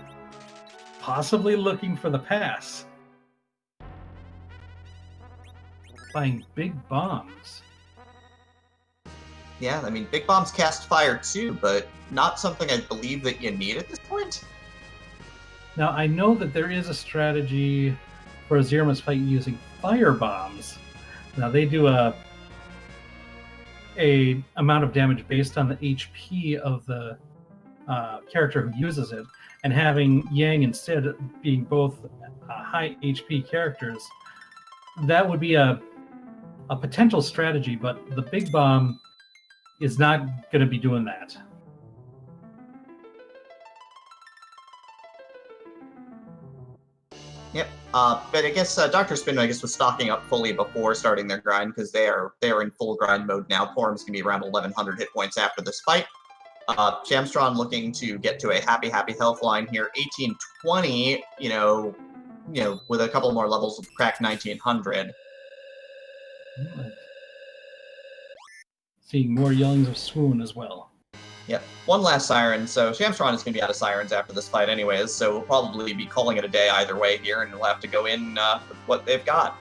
B: possibly looking for the pass. Buying big bombs.
A: Yeah, I mean, big bombs cast fire too, but not something I believe that you need at this point.
B: Now, I know that there is a strategy for a Zero-Miss fight using fire bombs. Now, they do a amount of damage based on the HP of the character who uses it, and having Yang instead being both high HP characters, that would be a potential strategy, but the big bomb is not going to be doing that.
A: Yep. But I guess Dr. Spin, I guess, was stocking up fully before starting their grind because they are in full grind mode now. Porum's gonna be around 1,100 hit points after this fight. Shamstron looking to get to a happy health line here. 1820. You know, with a couple more levels, will crack 1900.
B: Seeing more yellings of swoon as well.
A: Yep. One last siren. So Shamstron is going to be out of sirens after this fight anyways, so we'll probably be calling it a day either way here, and we'll have to go in with what they've got.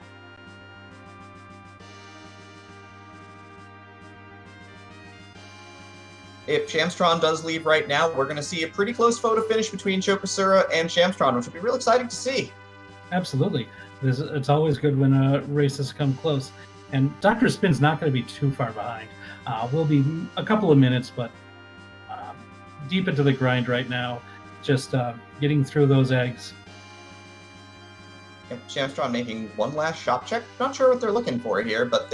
A: If Shamstron does leave right now, we're going to see a pretty close photo finish between Chokosura and Shamstron, which will be real exciting to see.
B: Absolutely. It's always good when races come close. And Dr. Spin's not going to be too far behind. We'll be a couple of minutes, but deep into the grind right now, just getting through those eggs.
A: And Shamstron making one last shop check. Not sure what they're looking for here, but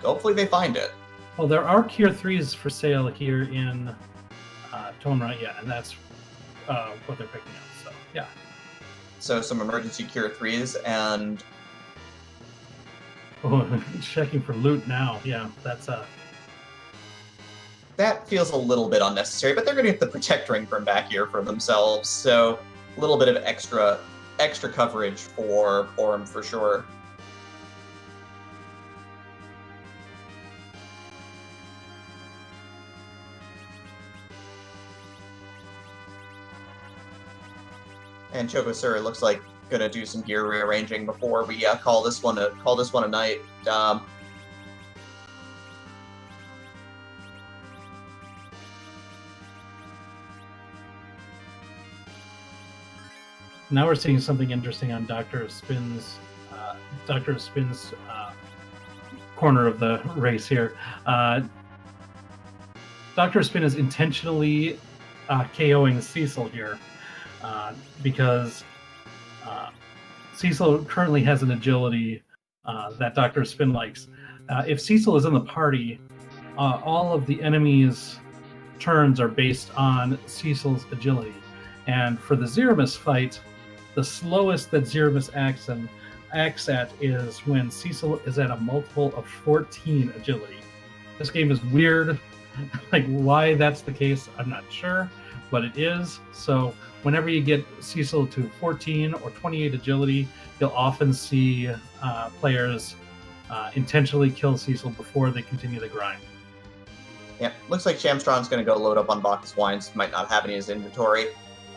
A: hopefully they find it.
B: Well, there are Cure 3s for sale here in Tonra, yeah, and that's what they're picking up, so yeah.
A: So some emergency Cure 3s and...
B: Oh, checking for loot now, yeah, that's...
A: That feels a little bit unnecessary, but they're going to get the Protect Ring from back here for themselves, so a little bit of extra coverage for them for sure. And Chokosura looks like gonna do some gear rearranging before we call this one a night.
B: Now we're seeing something interesting on Dr. Spin's corner of the race here. Dr. Spin is intentionally KOing Cecil here because Cecil currently has an agility that Dr. Spin likes. If Cecil is in the party, all of the enemies' turns are based on Cecil's agility. And for the Zero-Miss fight, the slowest that Zero-Miss acts at is when Cecil is at a multiple of 14 agility. This game is weird. Like, why that's the case, I'm not sure, but it is. So whenever you get Cecil to 14 or 28 agility, you'll often see players intentionally kill Cecil before they continue the grind.
A: Yeah, looks like Shamstron's going to go load up on Bacchus Wines. Might not have any in his inventory.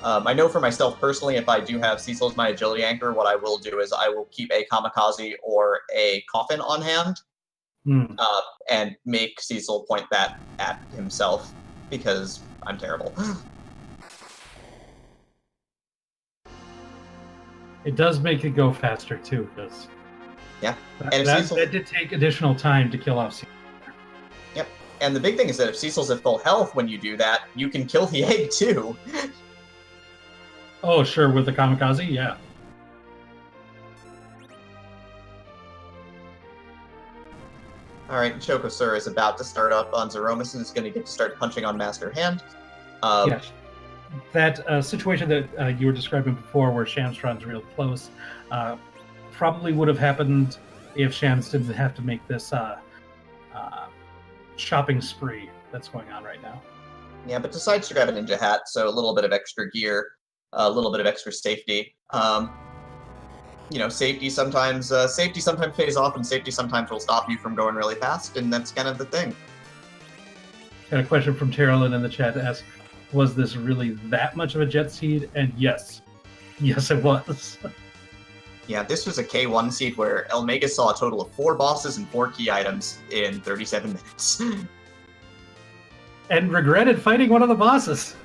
A: I know for myself personally, if I do have Cecil as my agility anchor, what I will do is I will keep a Kamikaze or a Coffin on hand and make Cecil point that at himself because I'm terrible.
B: It does make it go faster too, because that did take additional time to kill off Cecil.
A: Yep, and the big thing is that if Cecil's at full health when you do that, you can kill the egg too.
B: Oh, sure, with the Kamikaze, yeah.
A: Alright, Chokosura is about to start up on Zero-Miss and is going to get to start punching on Master Hand.
B: Yes. That situation that you were describing before where Shamstron's real close probably would have happened if Shams didn't have to make this shopping spree that's going on right now.
A: Yeah, but decides to grab a ninja hat, so a little bit of extra gear. A little bit of extra safety. Safety sometimes pays off, and safety sometimes will stop you from going really fast, and that's kind of the thing.
B: Got a question from Terrellin in the chat to ask, was this really that much of a jet seed? And yes. Yes, it was.
A: Yeah, this was a K1 seed where Elmega saw a total of 4 bosses and 4 key items in 37 minutes.
B: And regretted fighting one of the bosses.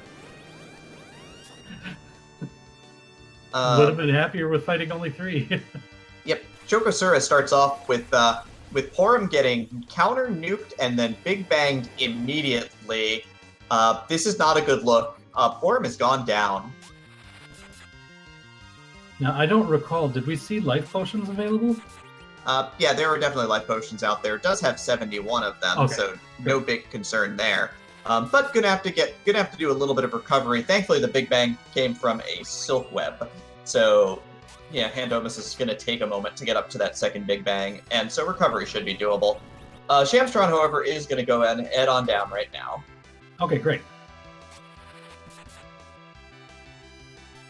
B: Would have been happier with fighting only 3.
A: Yep. Chokosura starts off with Porum getting counter nuked and then big banged immediately. This is not a good look. Porum has gone down.
B: Now, I don't recall, did we see life potions available?
A: Yeah, there were definitely life potions out there. It does have 71 of them,
B: Okay.
A: so no big concern there. But gonna have to do a little bit of recovery. Thankfully, the Big Bang came from a silk web, so yeah, Handomus is gonna take a moment to get up to that second Big Bang, and so recovery should be doable. Shamstron, however, is gonna go ahead and head on down right now.
B: Okay, great.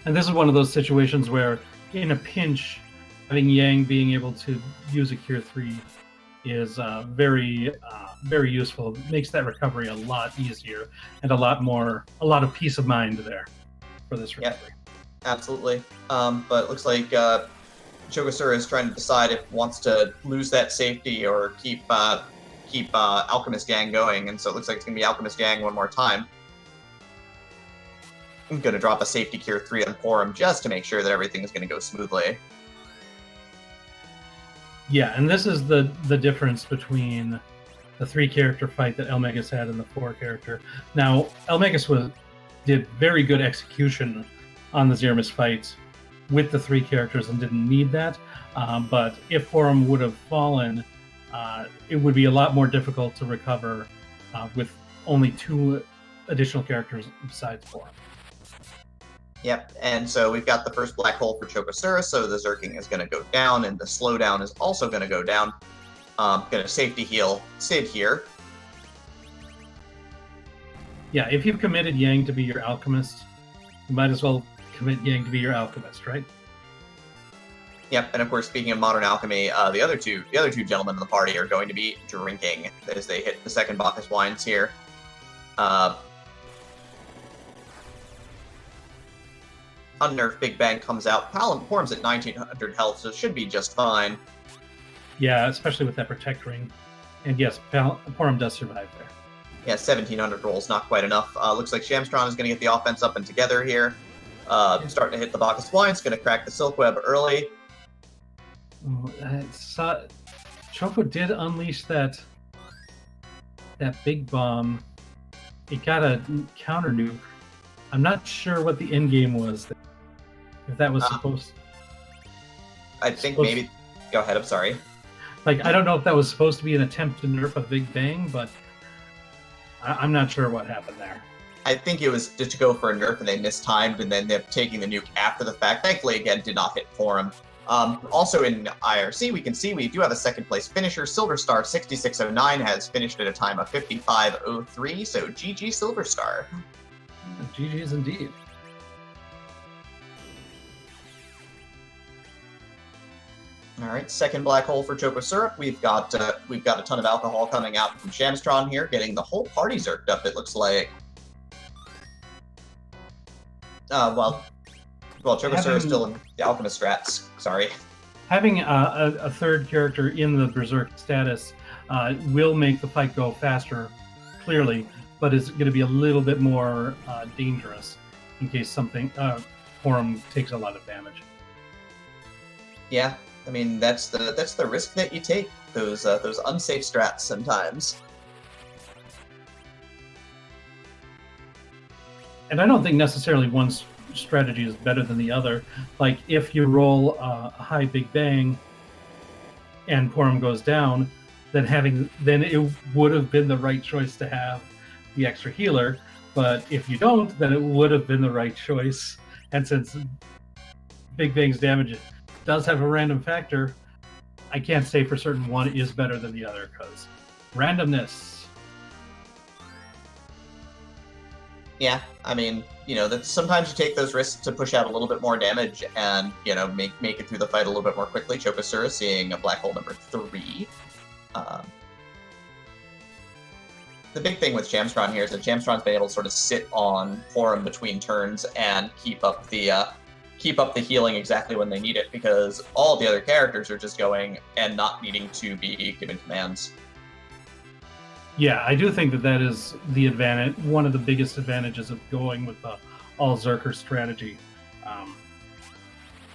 B: And this is one of those situations where, in a pinch, having Yang being able to use a Cure 3 is very useful. It makes that recovery a lot easier and a lot of peace of mind there for this recovery.
A: Yep, absolutely. But it looks like Chogosura is trying to decide if he wants to lose that safety or keep Alchemist Yang going, and so it looks like it's going to be Alchemist Yang one more time. I'm going to drop a safety Cure 3 on Porum just to make sure that everything is going to go smoothly.
B: Yeah, and this is the difference between the 3-character fight that Elmegus had and the 4-character. Now, Elmegus did very good execution on the Zermus fight with the 3 characters and didn't need that. But if Porum would have fallen, it would be a lot more difficult to recover with only 2 additional characters besides Porum.
A: Yep, and so we've got the first black hole for Chokosura, so the Zerking is going to go down, and the slowdown is also going to go down. Going to safety heal Sid here.
B: Yeah, if you've committed Yang to be your alchemist, you might as well commit Yang to be your alchemist, right?
A: Yep, and of course, speaking of modern alchemy, the other two gentlemen in the party are going to be drinking as they hit the second Bacchus wines here. Unnerved Big Bang comes out. Porum's at 1900 health, so it should be just fine.
B: Yeah, especially with that protect ring. And yes, Porum does survive there.
A: Yeah, 1700 rolls, not quite enough. Looks like Shamstron is going to get the offense up and together here. Starting to hit the Bacchus Wines, going to crack the Silk Web early.
B: Choco did unleash that big bomb. It got a counter nuke. I'm not sure what the end game was. If that was supposed.
A: I think maybe. Go ahead. I'm sorry.
B: Like, I don't know if that was supposed to be an attempt to nerf a Big Bang, but I'm not sure what happened there.
A: I think it was just to go for a nerf and they mistimed, and then they're taking the nuke after the fact. Thankfully, again, did not hit Porum. Also in IRC, we can see we do have a second place finisher. Silver Star 6609 has finished at a time of 5503, so GG Silver Star.
B: GG's indeed.
A: All right, second black hole for Chokosura. We've got a ton of alcohol coming out from Shamstron here, getting the whole party zerked up. It looks like. Well, Chokosura is still in the Alchemist strats. Sorry.
B: Having a third character in the Berserk status will make the fight go faster, clearly, but is going to be a little bit more dangerous in case Porum takes a lot of damage.
A: Yeah, I mean that's the risk that you take. Those unsafe strats sometimes.
B: And I don't think necessarily one strategy is better than the other. Like, if you roll a high Big Bang and Porum goes down, then it would have been the right choice to have the extra healer. But if you don't, then it would have been the right choice. And since Big Bang's damage does have a random factor, I can't say for certain one is better than the other because randomness.
A: Yeah, I mean, that sometimes you take those risks to push out a little bit more damage and, make it through the fight a little bit more quickly. Chokosura seeing a black hole number 3. The big thing with Shamstron here is that Shamstron's been able to sort of sit on Porum between turns and keep up the healing exactly when they need it, because all of the other characters are just going and not needing to be given commands.
B: Yeah, I do think that is the advantage. One of the biggest advantages of going with the all Zerker strategy. Um,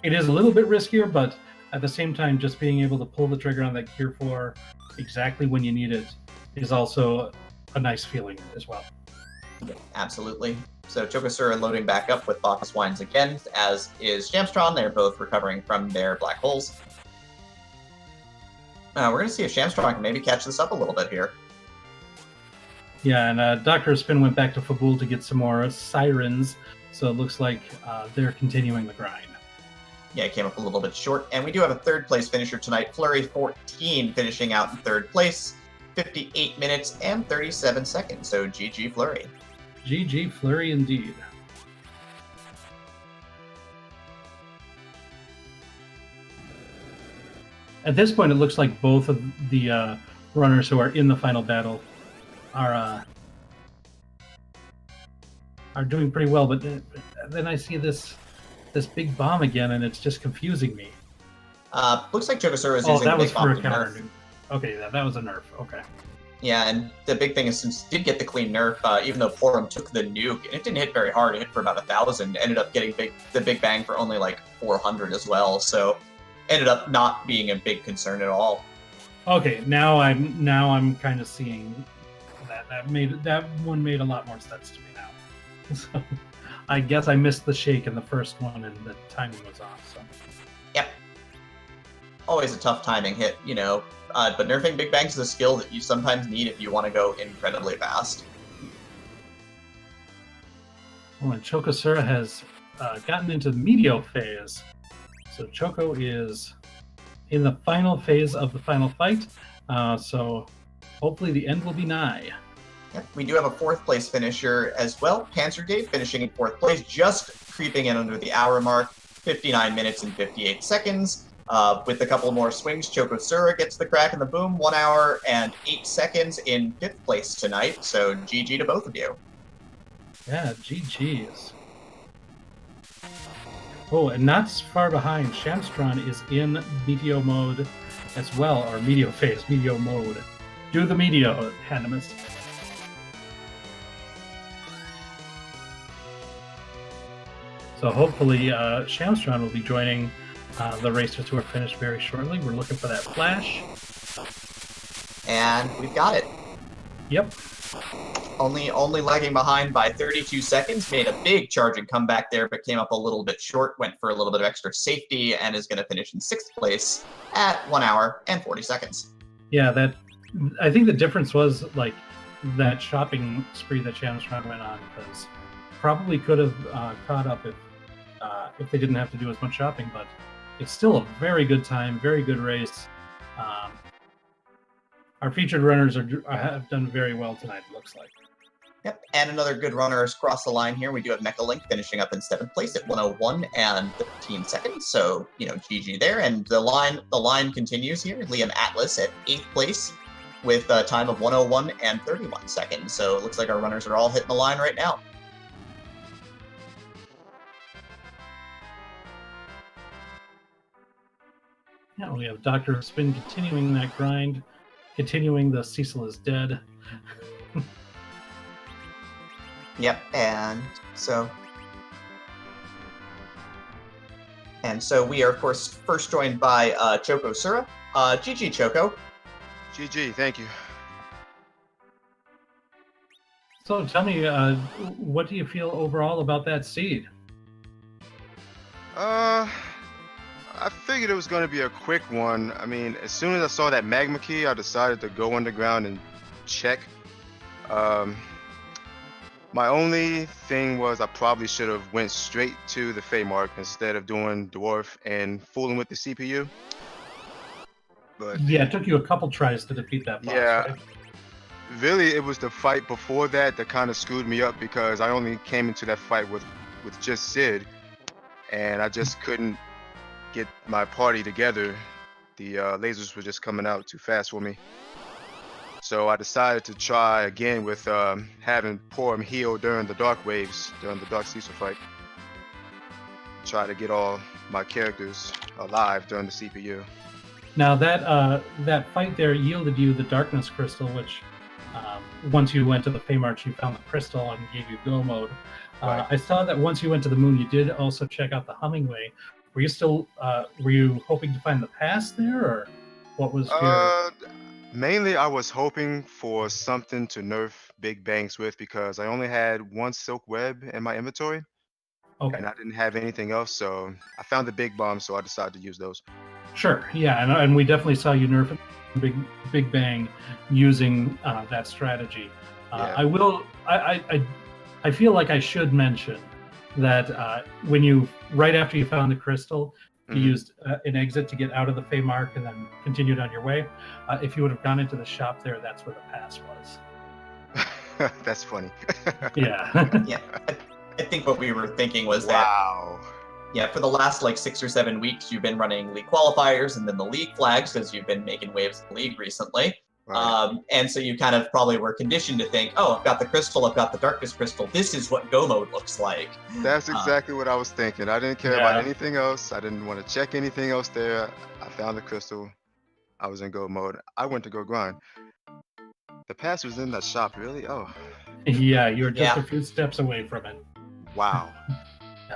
B: it is a little bit riskier, but at the same time, just being able to pull the trigger on that Gear 4 exactly when you need it is also a nice feeling as well.
A: Absolutely. So Chokosura loading back up with Bacchus Wines again, as is Shamstron. They're both recovering from their black holes. We're going to see if Shamstron can maybe catch this up a little bit here.
B: Yeah, and Dr. Spin went back to Fabul to get some more sirens, so it looks like they're continuing the grind.
A: Yeah, it came up a little bit short. And we do have a third place finisher tonight, Flurry 14, finishing out in third place, 58 minutes and 37 seconds. So GG Flurry.
B: GG Flurry indeed. At this point, it looks like both of the runners who are in the final battle are doing pretty well. But then I see this big bomb again, and it's just confusing me.
A: Looks like Chokosura is using
B: that
A: the
B: was
A: big
B: for
A: bomb
B: a
A: to
B: counter
A: nerf.
B: nuke. Okay, that was a nerf. Okay.
A: Yeah, and the big thing is, since it did get the clean nerf, even though Porum took the nuke, and it didn't hit very hard, it hit for about 1,000, ended up getting the big bang for only like 400 as well, so ended up not being a big concern at all.
B: Okay, now I'm kind of seeing that one made a lot more sense to me now. So I guess I missed the shake in the first one, and the timing was off. So.
A: Yep. Always a tough timing hit, you know. But nerfing big bangs is a skill that you sometimes need if you want to go incredibly fast.
B: Well, and Chokosura has gotten into the Medio phase. So Choco is in the final phase of the final fight. So hopefully the end will be nigh.
A: Yep. We do have a fourth place finisher as well. Panzer Dave finishing in fourth place, just creeping in under the hour mark, 59 minutes and 58 seconds. With a couple more swings, Chokosura gets the crack in the boom, 1 hour and 8 seconds in fifth place tonight. So GG to both of you.
B: Yeah, GG's. Oh, and not far behind, Shamstron is in Meteo mode as well, or Meteo phase, Meteo mode. Do the Meteo, Handemus. So hopefully Shamstron will be joining the racers who are finished very shortly. We're looking for that flash.
A: And we've got it.
B: Yep.
A: Only lagging behind by 32 seconds, made a big charging comeback there, but came up a little bit short, went for a little bit of extra safety, and is going to finish in sixth place at 1 hour and 40 seconds.
B: Yeah, I think the difference was like that shopping spree that Shamstron went on, because probably could have caught up if they didn't have to do as much shopping, but it's still a very good time, very good race. Our featured runners have done very well tonight, it looks like.
A: Yep, and another good runner has crossed the line here. We do have Mechalink finishing up in seventh place at 101 and 15 seconds. So, you know, GG there. And the line continues here. Liam Atlas at 8th place with a time of 101 and 31 seconds. So it looks like our runners are all hitting the line right now.
B: Yeah, we have Dr. Spin continuing that grind, continuing the Cecil is dead.
A: Yep, and so we are, of course, first joined by Chokosura. GG, Choco.
D: GG, thank you.
B: So tell me, what do you feel overall about that seed?
D: I figured it was going to be a quick one. I mean, as soon as I saw that magma key, I decided to go underground and check. My only thing was I probably should have went straight to the Fey mark instead of doing Dwarf and fooling with the CPU. But
B: yeah, it took you a couple tries to defeat that boss,
D: yeah,
B: right?
D: Really, it was the fight before that kind of screwed me up, because I only came into that fight with just Sid, and I just couldn't get my party together. The lasers were just coming out too fast for me. So I decided to try again with having Porum heal during the Dark Waves, during the Dark Cecil fight. Try to get all my characters alive during the CPU.
B: Now that fight there yielded you the Darkness Crystal, which once you went to the Feymarch, you found the crystal and gave you go mode.
D: Right.
B: I saw that once you went to the moon, you did also check out the Hummingway. Were you hoping to find the pass there, or what was your?
D: Mainly I was hoping for something to nerf Big Bangs with because I only had one silk web in my inventory
B: Okay,
D: and I didn't have anything else, so I found the big bomb, so I decided to use those.
B: sure, yeah, and we definitely saw you nerf Big Bang using that strategy.
D: Yeah.
B: I feel like I should mention that right after you found the crystal, you
D: Mhm.
B: used an exit to get out of the Feymark and then continued on your way. If you would have gone into the shop there, that's where the pass was.
D: That's funny.
B: Yeah.
A: Yeah, I think what we were thinking was that,
D: Wow.
A: yeah, for the last like 6 or 7 weeks, you've been running league qualifiers and then the league flags because you've been making waves in the league recently.
D: Right.
A: And so you kind of probably were conditioned to think, oh, I've got the crystal, I've got the darkness crystal. This is what go mode looks like.
D: That's exactly what I was thinking. I didn't care about anything else. I didn't want to check anything else there. I found the crystal. I was in go mode. I went to go grind. The pass was in that shop, really? Oh,
B: Yeah, you're just
A: Yeah.
B: a few steps away from it.
D: wow.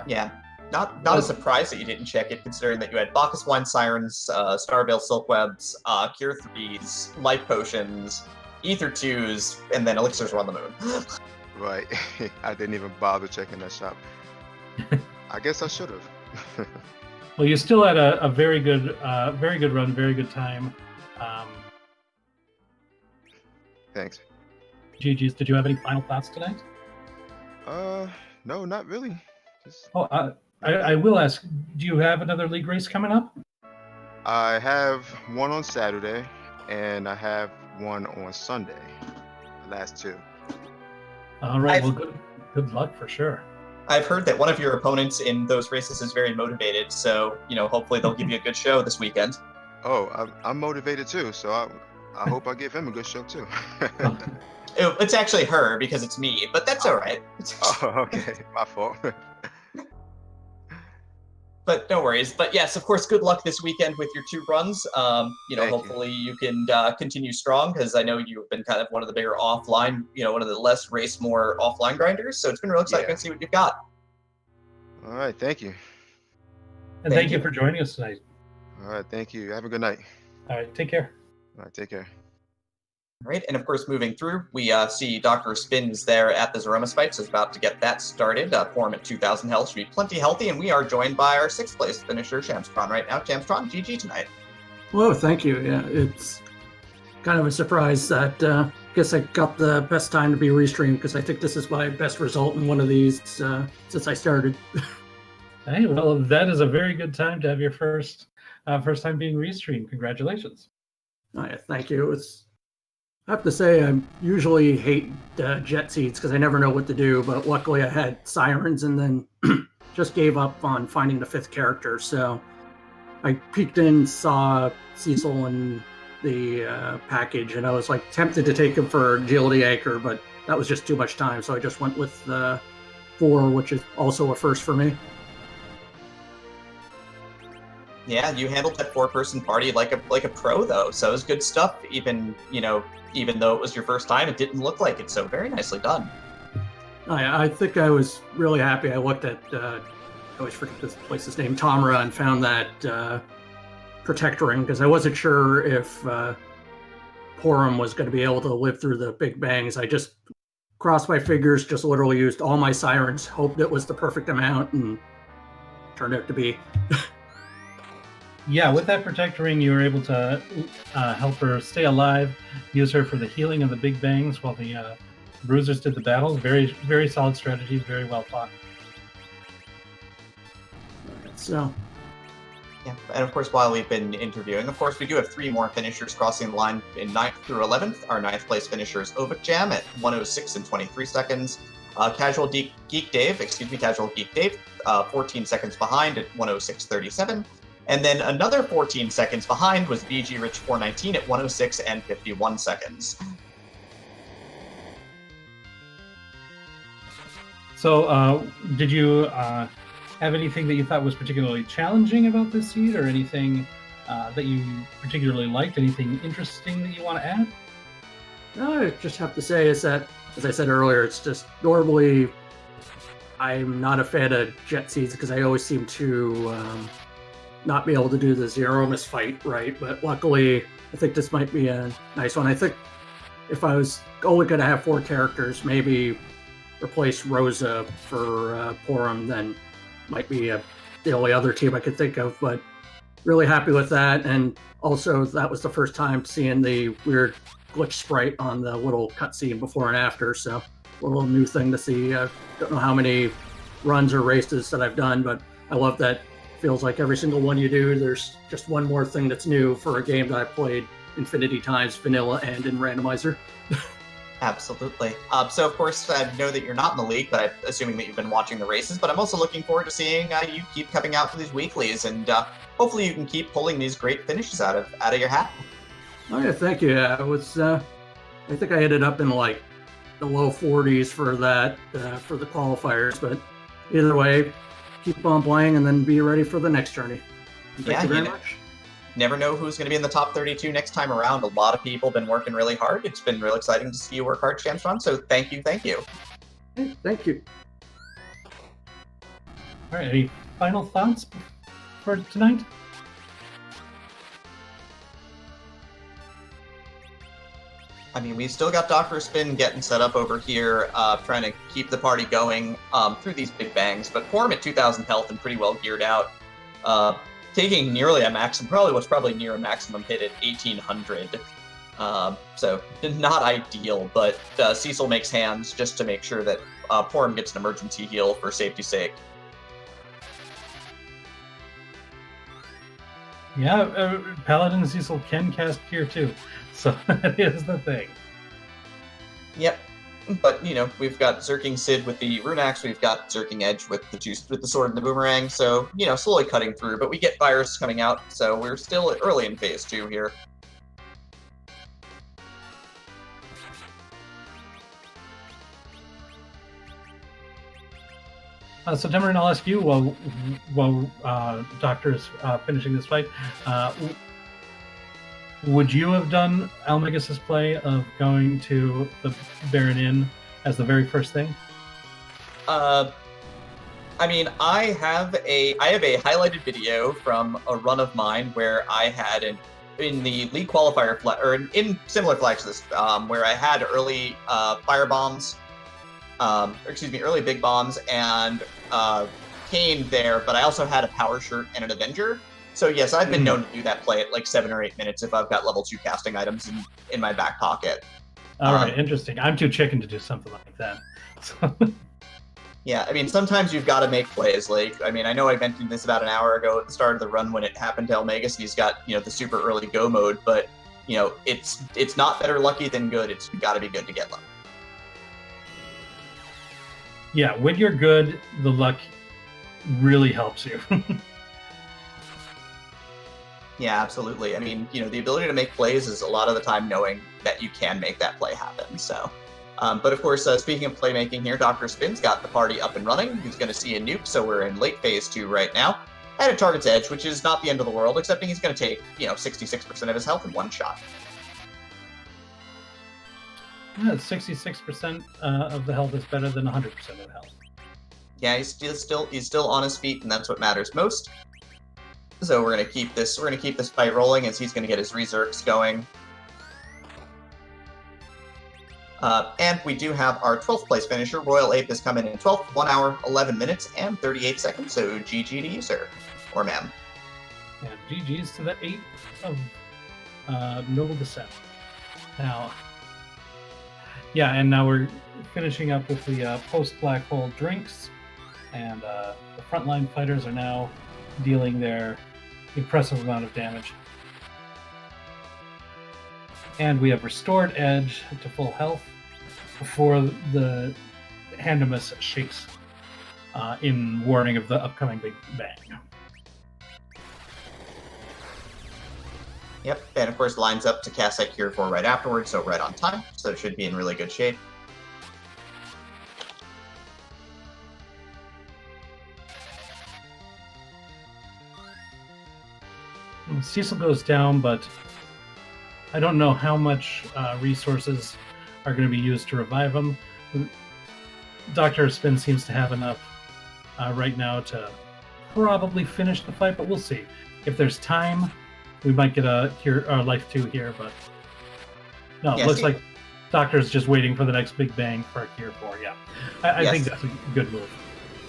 A: Yeah, not a surprise that you didn't check it, considering that you had Bacchus Wine Sirens, Starveil Silkwebs, Cure 3s, Life Potions, Ether 2s, and then Elixirs were on the moon.
D: Right. I didn't even bother checking that shop. I guess I should have.
B: Well, you still had a very good run, very good time.
D: Thanks.
B: GG's. Did you have any final thoughts tonight?
D: No, not really. Just,
B: Oh, I will ask. Do you have another league race coming up?
D: I have one on Saturday, and I have one on Sunday. The last two.
B: All right.
A: I've-
B: Well, good luck for sure.
A: I've heard that one of your opponents in those races is very motivated, so hopefully they'll give you a good show this weekend.
D: Oh, I'm motivated too, so I hope I give him a good show too.
A: It's actually her because it's me, but that's all right.
D: Oh, okay, my fault.
A: But no worries. But yes, of course, good luck this weekend with your 2 runs.
D: Thank you.
A: Hopefully you can continue strong because I know you've been kind of one of the bigger offline, one of the less race more offline grinders. So it's been real exciting
D: Yeah.
A: to see what you've got.
D: All right, thank you.
B: And thank you for joining us tonight.
D: All right, thank you. Have a good night.
B: All right. Take care.
D: All right, take care.
A: All right, and of course, moving through, we see Dr. Spins there at the Zoroma Spite, so it's about to get that started. Form at 2,000 health should be plenty healthy, and we are joined by our 6th place finisher, Shamstron, right now. Shamstron, GG tonight.
E: Well, thank you. Yeah, it's kind of a surprise that I guess I got the best time to be restreamed because I think this is my best result in one of these since I started.
B: Hey, well, that is a very good time to have your first time being restreamed. Congratulations.
E: Oh, yeah, thank you. I have to say, I usually hate jet seeds because I never know what to do, but luckily I had sirens and then just gave up on finding the 5th character. So I peeked in, saw Cecil and the package, and I was like tempted to take him for agility anchor, but that was just too much time. So I just went with 4, which is also a first for me.
A: Yeah, you handled that 4-person party like a pro, though, so it was good stuff. Even though it was your first time, it didn't look like it, so very nicely done.
E: I think I was really happy. I looked at, I always forget this place's name, Tamra, and found that protect ring because I wasn't sure if Porum was going to be able to live through the big bangs. I just crossed my fingers, just literally used all my sirens, hoped it was the perfect amount, and turned out to be.
B: Yeah, with that protect ring, you were able to help her stay alive, use her for the healing of the big bangs while the bruisers did the battle. Very, very solid strategy, very well fought.
E: So,
A: Yeah, and of course, while we've been interviewing, of course, we do have 3 more finishers crossing the line in 9th through 11th. Our 9th place finisher is Ovik Jam at 106 and 23 seconds. Casual Geek Dave, 14 seconds behind at 106.37. And then another 14 seconds behind was VG Rich 419 at 106 and 51 seconds.
B: So, did you have anything that you thought was particularly challenging about this seed, or anything that you particularly liked? Anything interesting that you want to add?
E: I just have to say is that, as I said earlier, it's just normally I'm not a fan of jet seeds because I always seem to not be able to do the zero miss fight right. But luckily, I think this might be a nice one. I think if I was only going to have 4 characters, maybe replace Rosa for Porum, then might be the only other team I could think of. But really happy with that. And also, that was the first time seeing the weird glitch sprite on the little cutscene before and after. So a little new thing to see. I don't know how many runs or races that I've done, but I love that. Feels like every single one you do, there's just one more thing that's new for a game that I've played infinity times, vanilla and in randomizer.
A: Absolutely. So, of course, I know that you're not in the league, but I'm assuming that you've been watching the races. But I'm also looking forward to seeing you keep coming out for these weeklies, and hopefully you can keep pulling these great finishes out of your hat.
E: Oh yeah, thank you. I was, I think I ended up in like the low 40s for that, for the qualifiers. But either way, keep on playing and then be ready for the next journey. Thank you very much.
A: Never know who's going to be in the top 32 next time around. A lot of people have been working really hard. It's been real exciting to see you work hard, Shamstron. So thank you.
E: Thank you.
B: All right, any final thoughts for tonight?
A: I mean, we've still got Dr. Spin getting set up over here, trying to keep the party going through these big bangs. But Porum at 2,000 health and pretty well geared out. Taking nearly a maximum, probably near a maximum hit at 1,800. So not ideal, but Cecil makes hands just to make sure that Porum gets an emergency heal for safety's sake.
B: Yeah, Paladin and Cecil can cast Cure too, so that is the thing.
A: Yep, but we've got Zerking Sid with the Rune Axe, we've got Zerking Edge with the sword and the boomerang, so slowly cutting through. But we get Virus coming out, so we're still early in phase 2 here.
B: So, Demerin, I'll ask you while Doctor is finishing this fight. Would you have done Almegis's play of going to the Baron Inn as the very first thing?
A: I mean, I have a highlighted video from a run of mine where I had in the league qualifier in similar flags to this, where I had early fire bombs. Early big bombs and Kane there, but I also had a power shirt and an Avenger. So yes, I've been known to do that play at like 7 or 8 minutes if I've got level 2 casting items in my back pocket.
B: All right, interesting. I'm too chicken to do something like that. So.
A: Yeah, I mean, sometimes you've got to make plays. Like, I mean, I know I mentioned this about an hour ago at the start of the run when it happened to Elmagus, and he's got, the super early go mode, but, it's not better lucky than good. It's got to be good to get lucky.
B: Yeah, when you're good, the luck really helps you.
A: Yeah, absolutely. I mean, the ability to make plays is a lot of the time knowing that you can make that play happen. So, but of course, speaking of playmaking here, Dr. Spin's got the party up and running. He's going to see a nuke, so we're in late phase 2 right now. At a target's edge, which is not the end of the world, excepting he's going to take, 66% of his health in one shot.
B: Yeah, 66% of the health is better than 100% of the health.
A: Yeah, he's still on his feet, and that's what matters most. So we're gonna keep this fight rolling as he's gonna get his Resurks going. And we do have our 12th place finisher. Royal Ape has come in 12th, 1 hour, 11 minutes, and 38 seconds. So GG to you, sir, or ma'am.
B: And GG's to the 8th of Noble Descent. Now. Yeah, and now we're finishing up with the post-Black Hole drinks, and the frontline fighters are now dealing their impressive amount of damage. And we have restored Edge to full health before the Randomizer shakes in warning of the upcoming Big Bang.
A: Yep, and of course lines up to cast that Cure 4 right afterwards, so right on time, so it should be in really good shape.
B: Cecil goes down, but I don't know how much resources are going to be used to revive him. Dr. Spin seems to have enough right now to probably finish the fight, but we'll see. If there's time, we might get a life 2 here, but no, it looks like Doctor's just waiting for the next big bang for a cure 4. Yeah, I think that's a good move.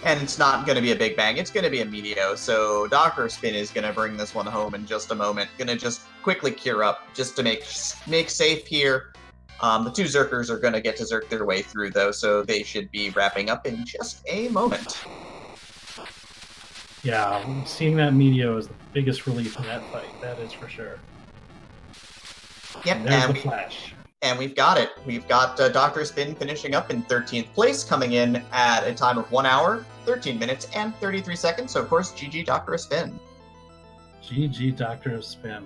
A: And it's not going to be a big bang. It's going to be a Meteo. So Dr. Spin is going to bring this one home in just a moment. Going to just quickly cure up just to make safe here. The 2 Zerkers are going to get to Zerk their way through, though, so they should be wrapping up in just a moment.
B: Yeah, seeing that Meteo is the biggest relief in that fight. That is for sure.
A: Yep,
B: and the flash.
A: And we've got it. We've got Dr. Spin finishing up in 13th place, coming in at a time of 1 hour, 13 minutes, and 33 seconds. So, of course, GG Dr. Spin.
B: GG Dr. Spin.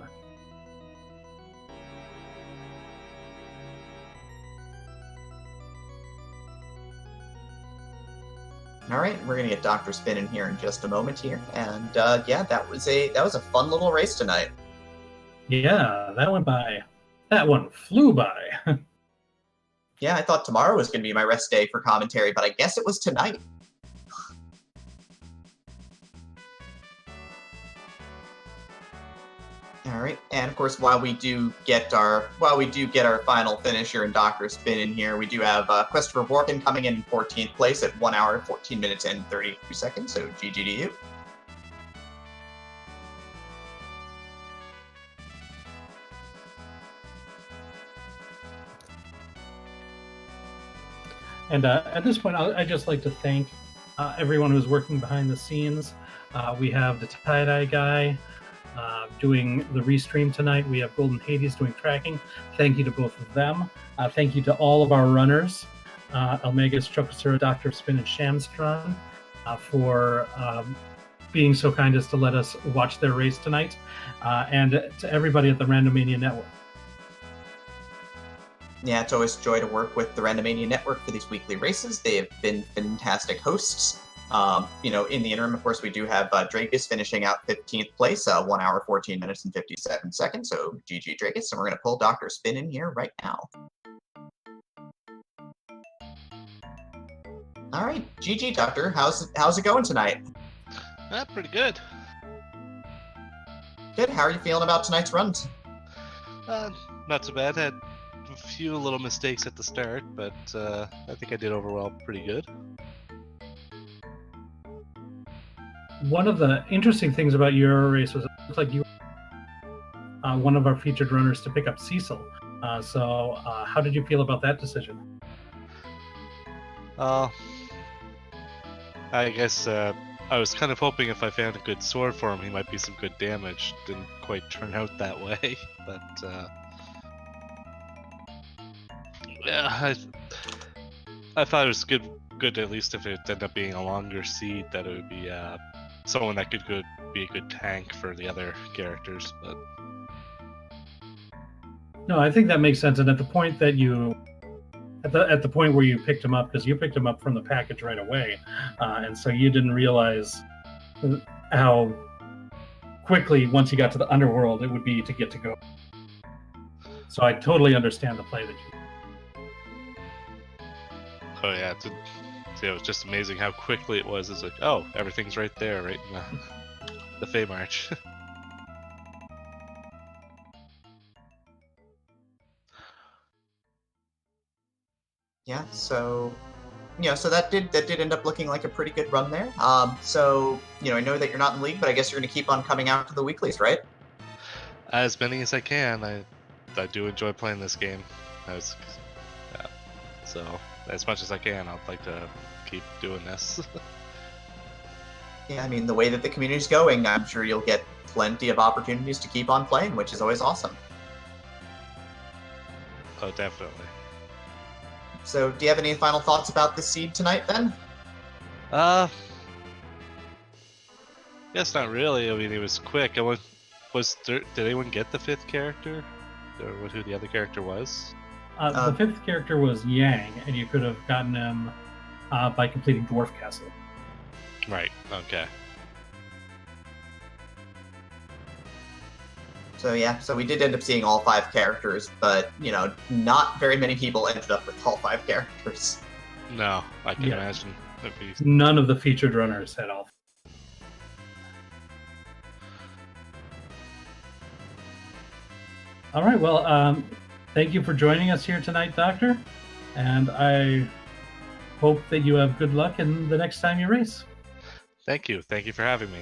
A: All right, we're gonna get Dr. Spin in here in just a moment here, and yeah, that was a fun little race tonight.
B: Yeah, that went by. That one flew by.
A: Yeah, I thought tomorrow was gonna be my rest day for commentary, but I guess it was tonight. All right, and of course, while we do get our final finisher and Dr. Spin in here, we do have Christopher Borkin coming in 14th place at 1 hour, 14 minutes, and 32 seconds. So GG to you.
B: And at this point, I'd just like to thank everyone who's working behind the scenes. We have the tie-dye guy doing the restream tonight. We have Golden Hades doing tracking. Thank you to both of them. Thank you to all of our runners, Elmegas, Chokosura, Dr. Spin, and Shamstron, for being so kind as to let us watch their race tonight, and to everybody at the Randomania Network.
A: Yeah, it's always a joy to work with the Randomania Network for these weekly races. They have been fantastic hosts. In the interim, of course, we do have Drakus finishing out 15th place, 1 hour, 14 minutes, and 57 seconds. So GG Drakus, and we're going to pull Dr. Spin in here right now. All right, GG Doctor, how's it going tonight?
F: Pretty good.
A: Good. How are you feeling about tonight's runs?
F: Not so bad. Had a few little mistakes at the start, but I think I did overall pretty good.
B: One of the interesting things about your race was it looked like you were one of our featured runners to pick up Cecil. So how did you feel about that decision?
F: I guess I was kind of hoping if I found a good sword for him, he might be some good damage. Didn't quite turn out that way, but yeah, I thought it was good at least if it ended up being a longer seed, that it would be someone that could be a good tank for the other characters. But
B: no, I think that makes sense. And at the point that at the point where you picked him up, because you picked him up from the package right away, and so you didn't realize how quickly, once you got to the underworld, it would be to get to go. So I totally understand the play that you.
F: Oh yeah, it was just amazing how quickly it was. It's like, oh, everything's right there, right in the Fey March.
A: Yeah, so that did end up looking like a pretty good run there. So I know that you're not in the league, but I guess you're going to keep on coming out to the weeklies, right?
F: As many as I can. I do enjoy playing this game. So as much as I can, I'd like to keep doing this.
A: Yeah, I mean, the way that the community's going, I'm sure you'll get plenty of opportunities to keep on playing, which is always awesome.
F: Oh, definitely.
A: So, do you have any final thoughts about this seed tonight, then?
F: Guess not really. I mean, it was quick. Did anyone get the 5th character? Or who the other character was?
B: The 5th character was Yang, and you could have gotten him by completing Dwarf Castle.
F: Right, okay.
A: So we did end up seeing all 5 characters, but, not very many people ended up with all 5 characters.
F: No, I can imagine. That'd be...
B: None of the featured runners had all. All right, well, thank you for joining us here tonight, Doctor. And I hope that you have good luck in the next time you race.
F: Thank you. Thank you for having me.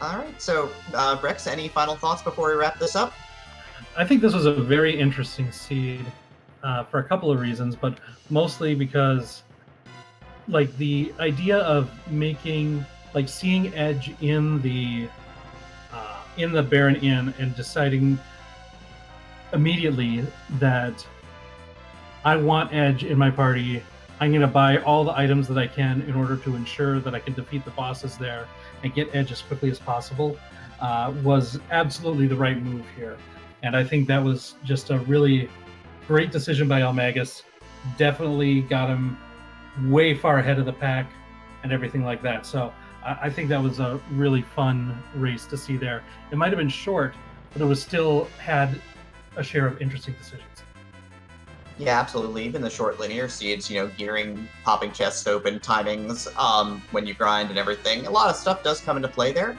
A: All right, so Rex, any final thoughts before we wrap this up?
B: I think this was a very interesting seed for a couple of reasons, but mostly because, like, the idea of seeing Edge in the Baron Inn and deciding immediately that I want Edge in my party. I'm going to buy all the items that I can in order to ensure that I can defeat the bosses there and get Edge as quickly as possible, was absolutely the right move here. And I think that was just a really great decision by Almagus. Definitely got him way far ahead of the pack and everything like that. So I think that was a really fun race to see there. It might have been short, but it was still had a share of interesting decisions.
A: Yeah, absolutely. Even the short linear seeds, gearing, popping chests open, timings, when you grind and everything. A lot of stuff does come into play there.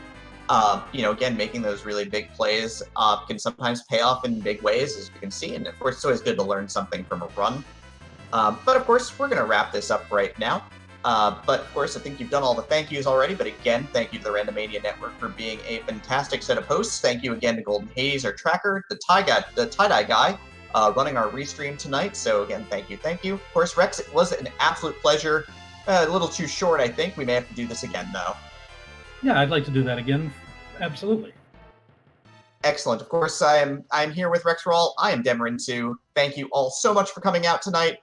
A: Again, making those really big plays can sometimes pay off in big ways, as you can see. And of course, it's always good to learn something from a run. But of course, we're going to wrap this up right now. But of course, I think you've done all the thank yous already. But again, thank you to the Randomania Network for being a fantastic set of hosts. Thank you again to Golden Hades, our tracker, the tie-dye guy, running our restream tonight. So again, thank you. Of course, Rex, it was an absolute pleasure. A little too short, I think. We may have to do this again, though.
B: Yeah, I'd like to do that again. Absolutely.
A: Excellent. Of course, I'm here with Rex Rawl. I am Demerin 2. Thank you all so much for coming out tonight.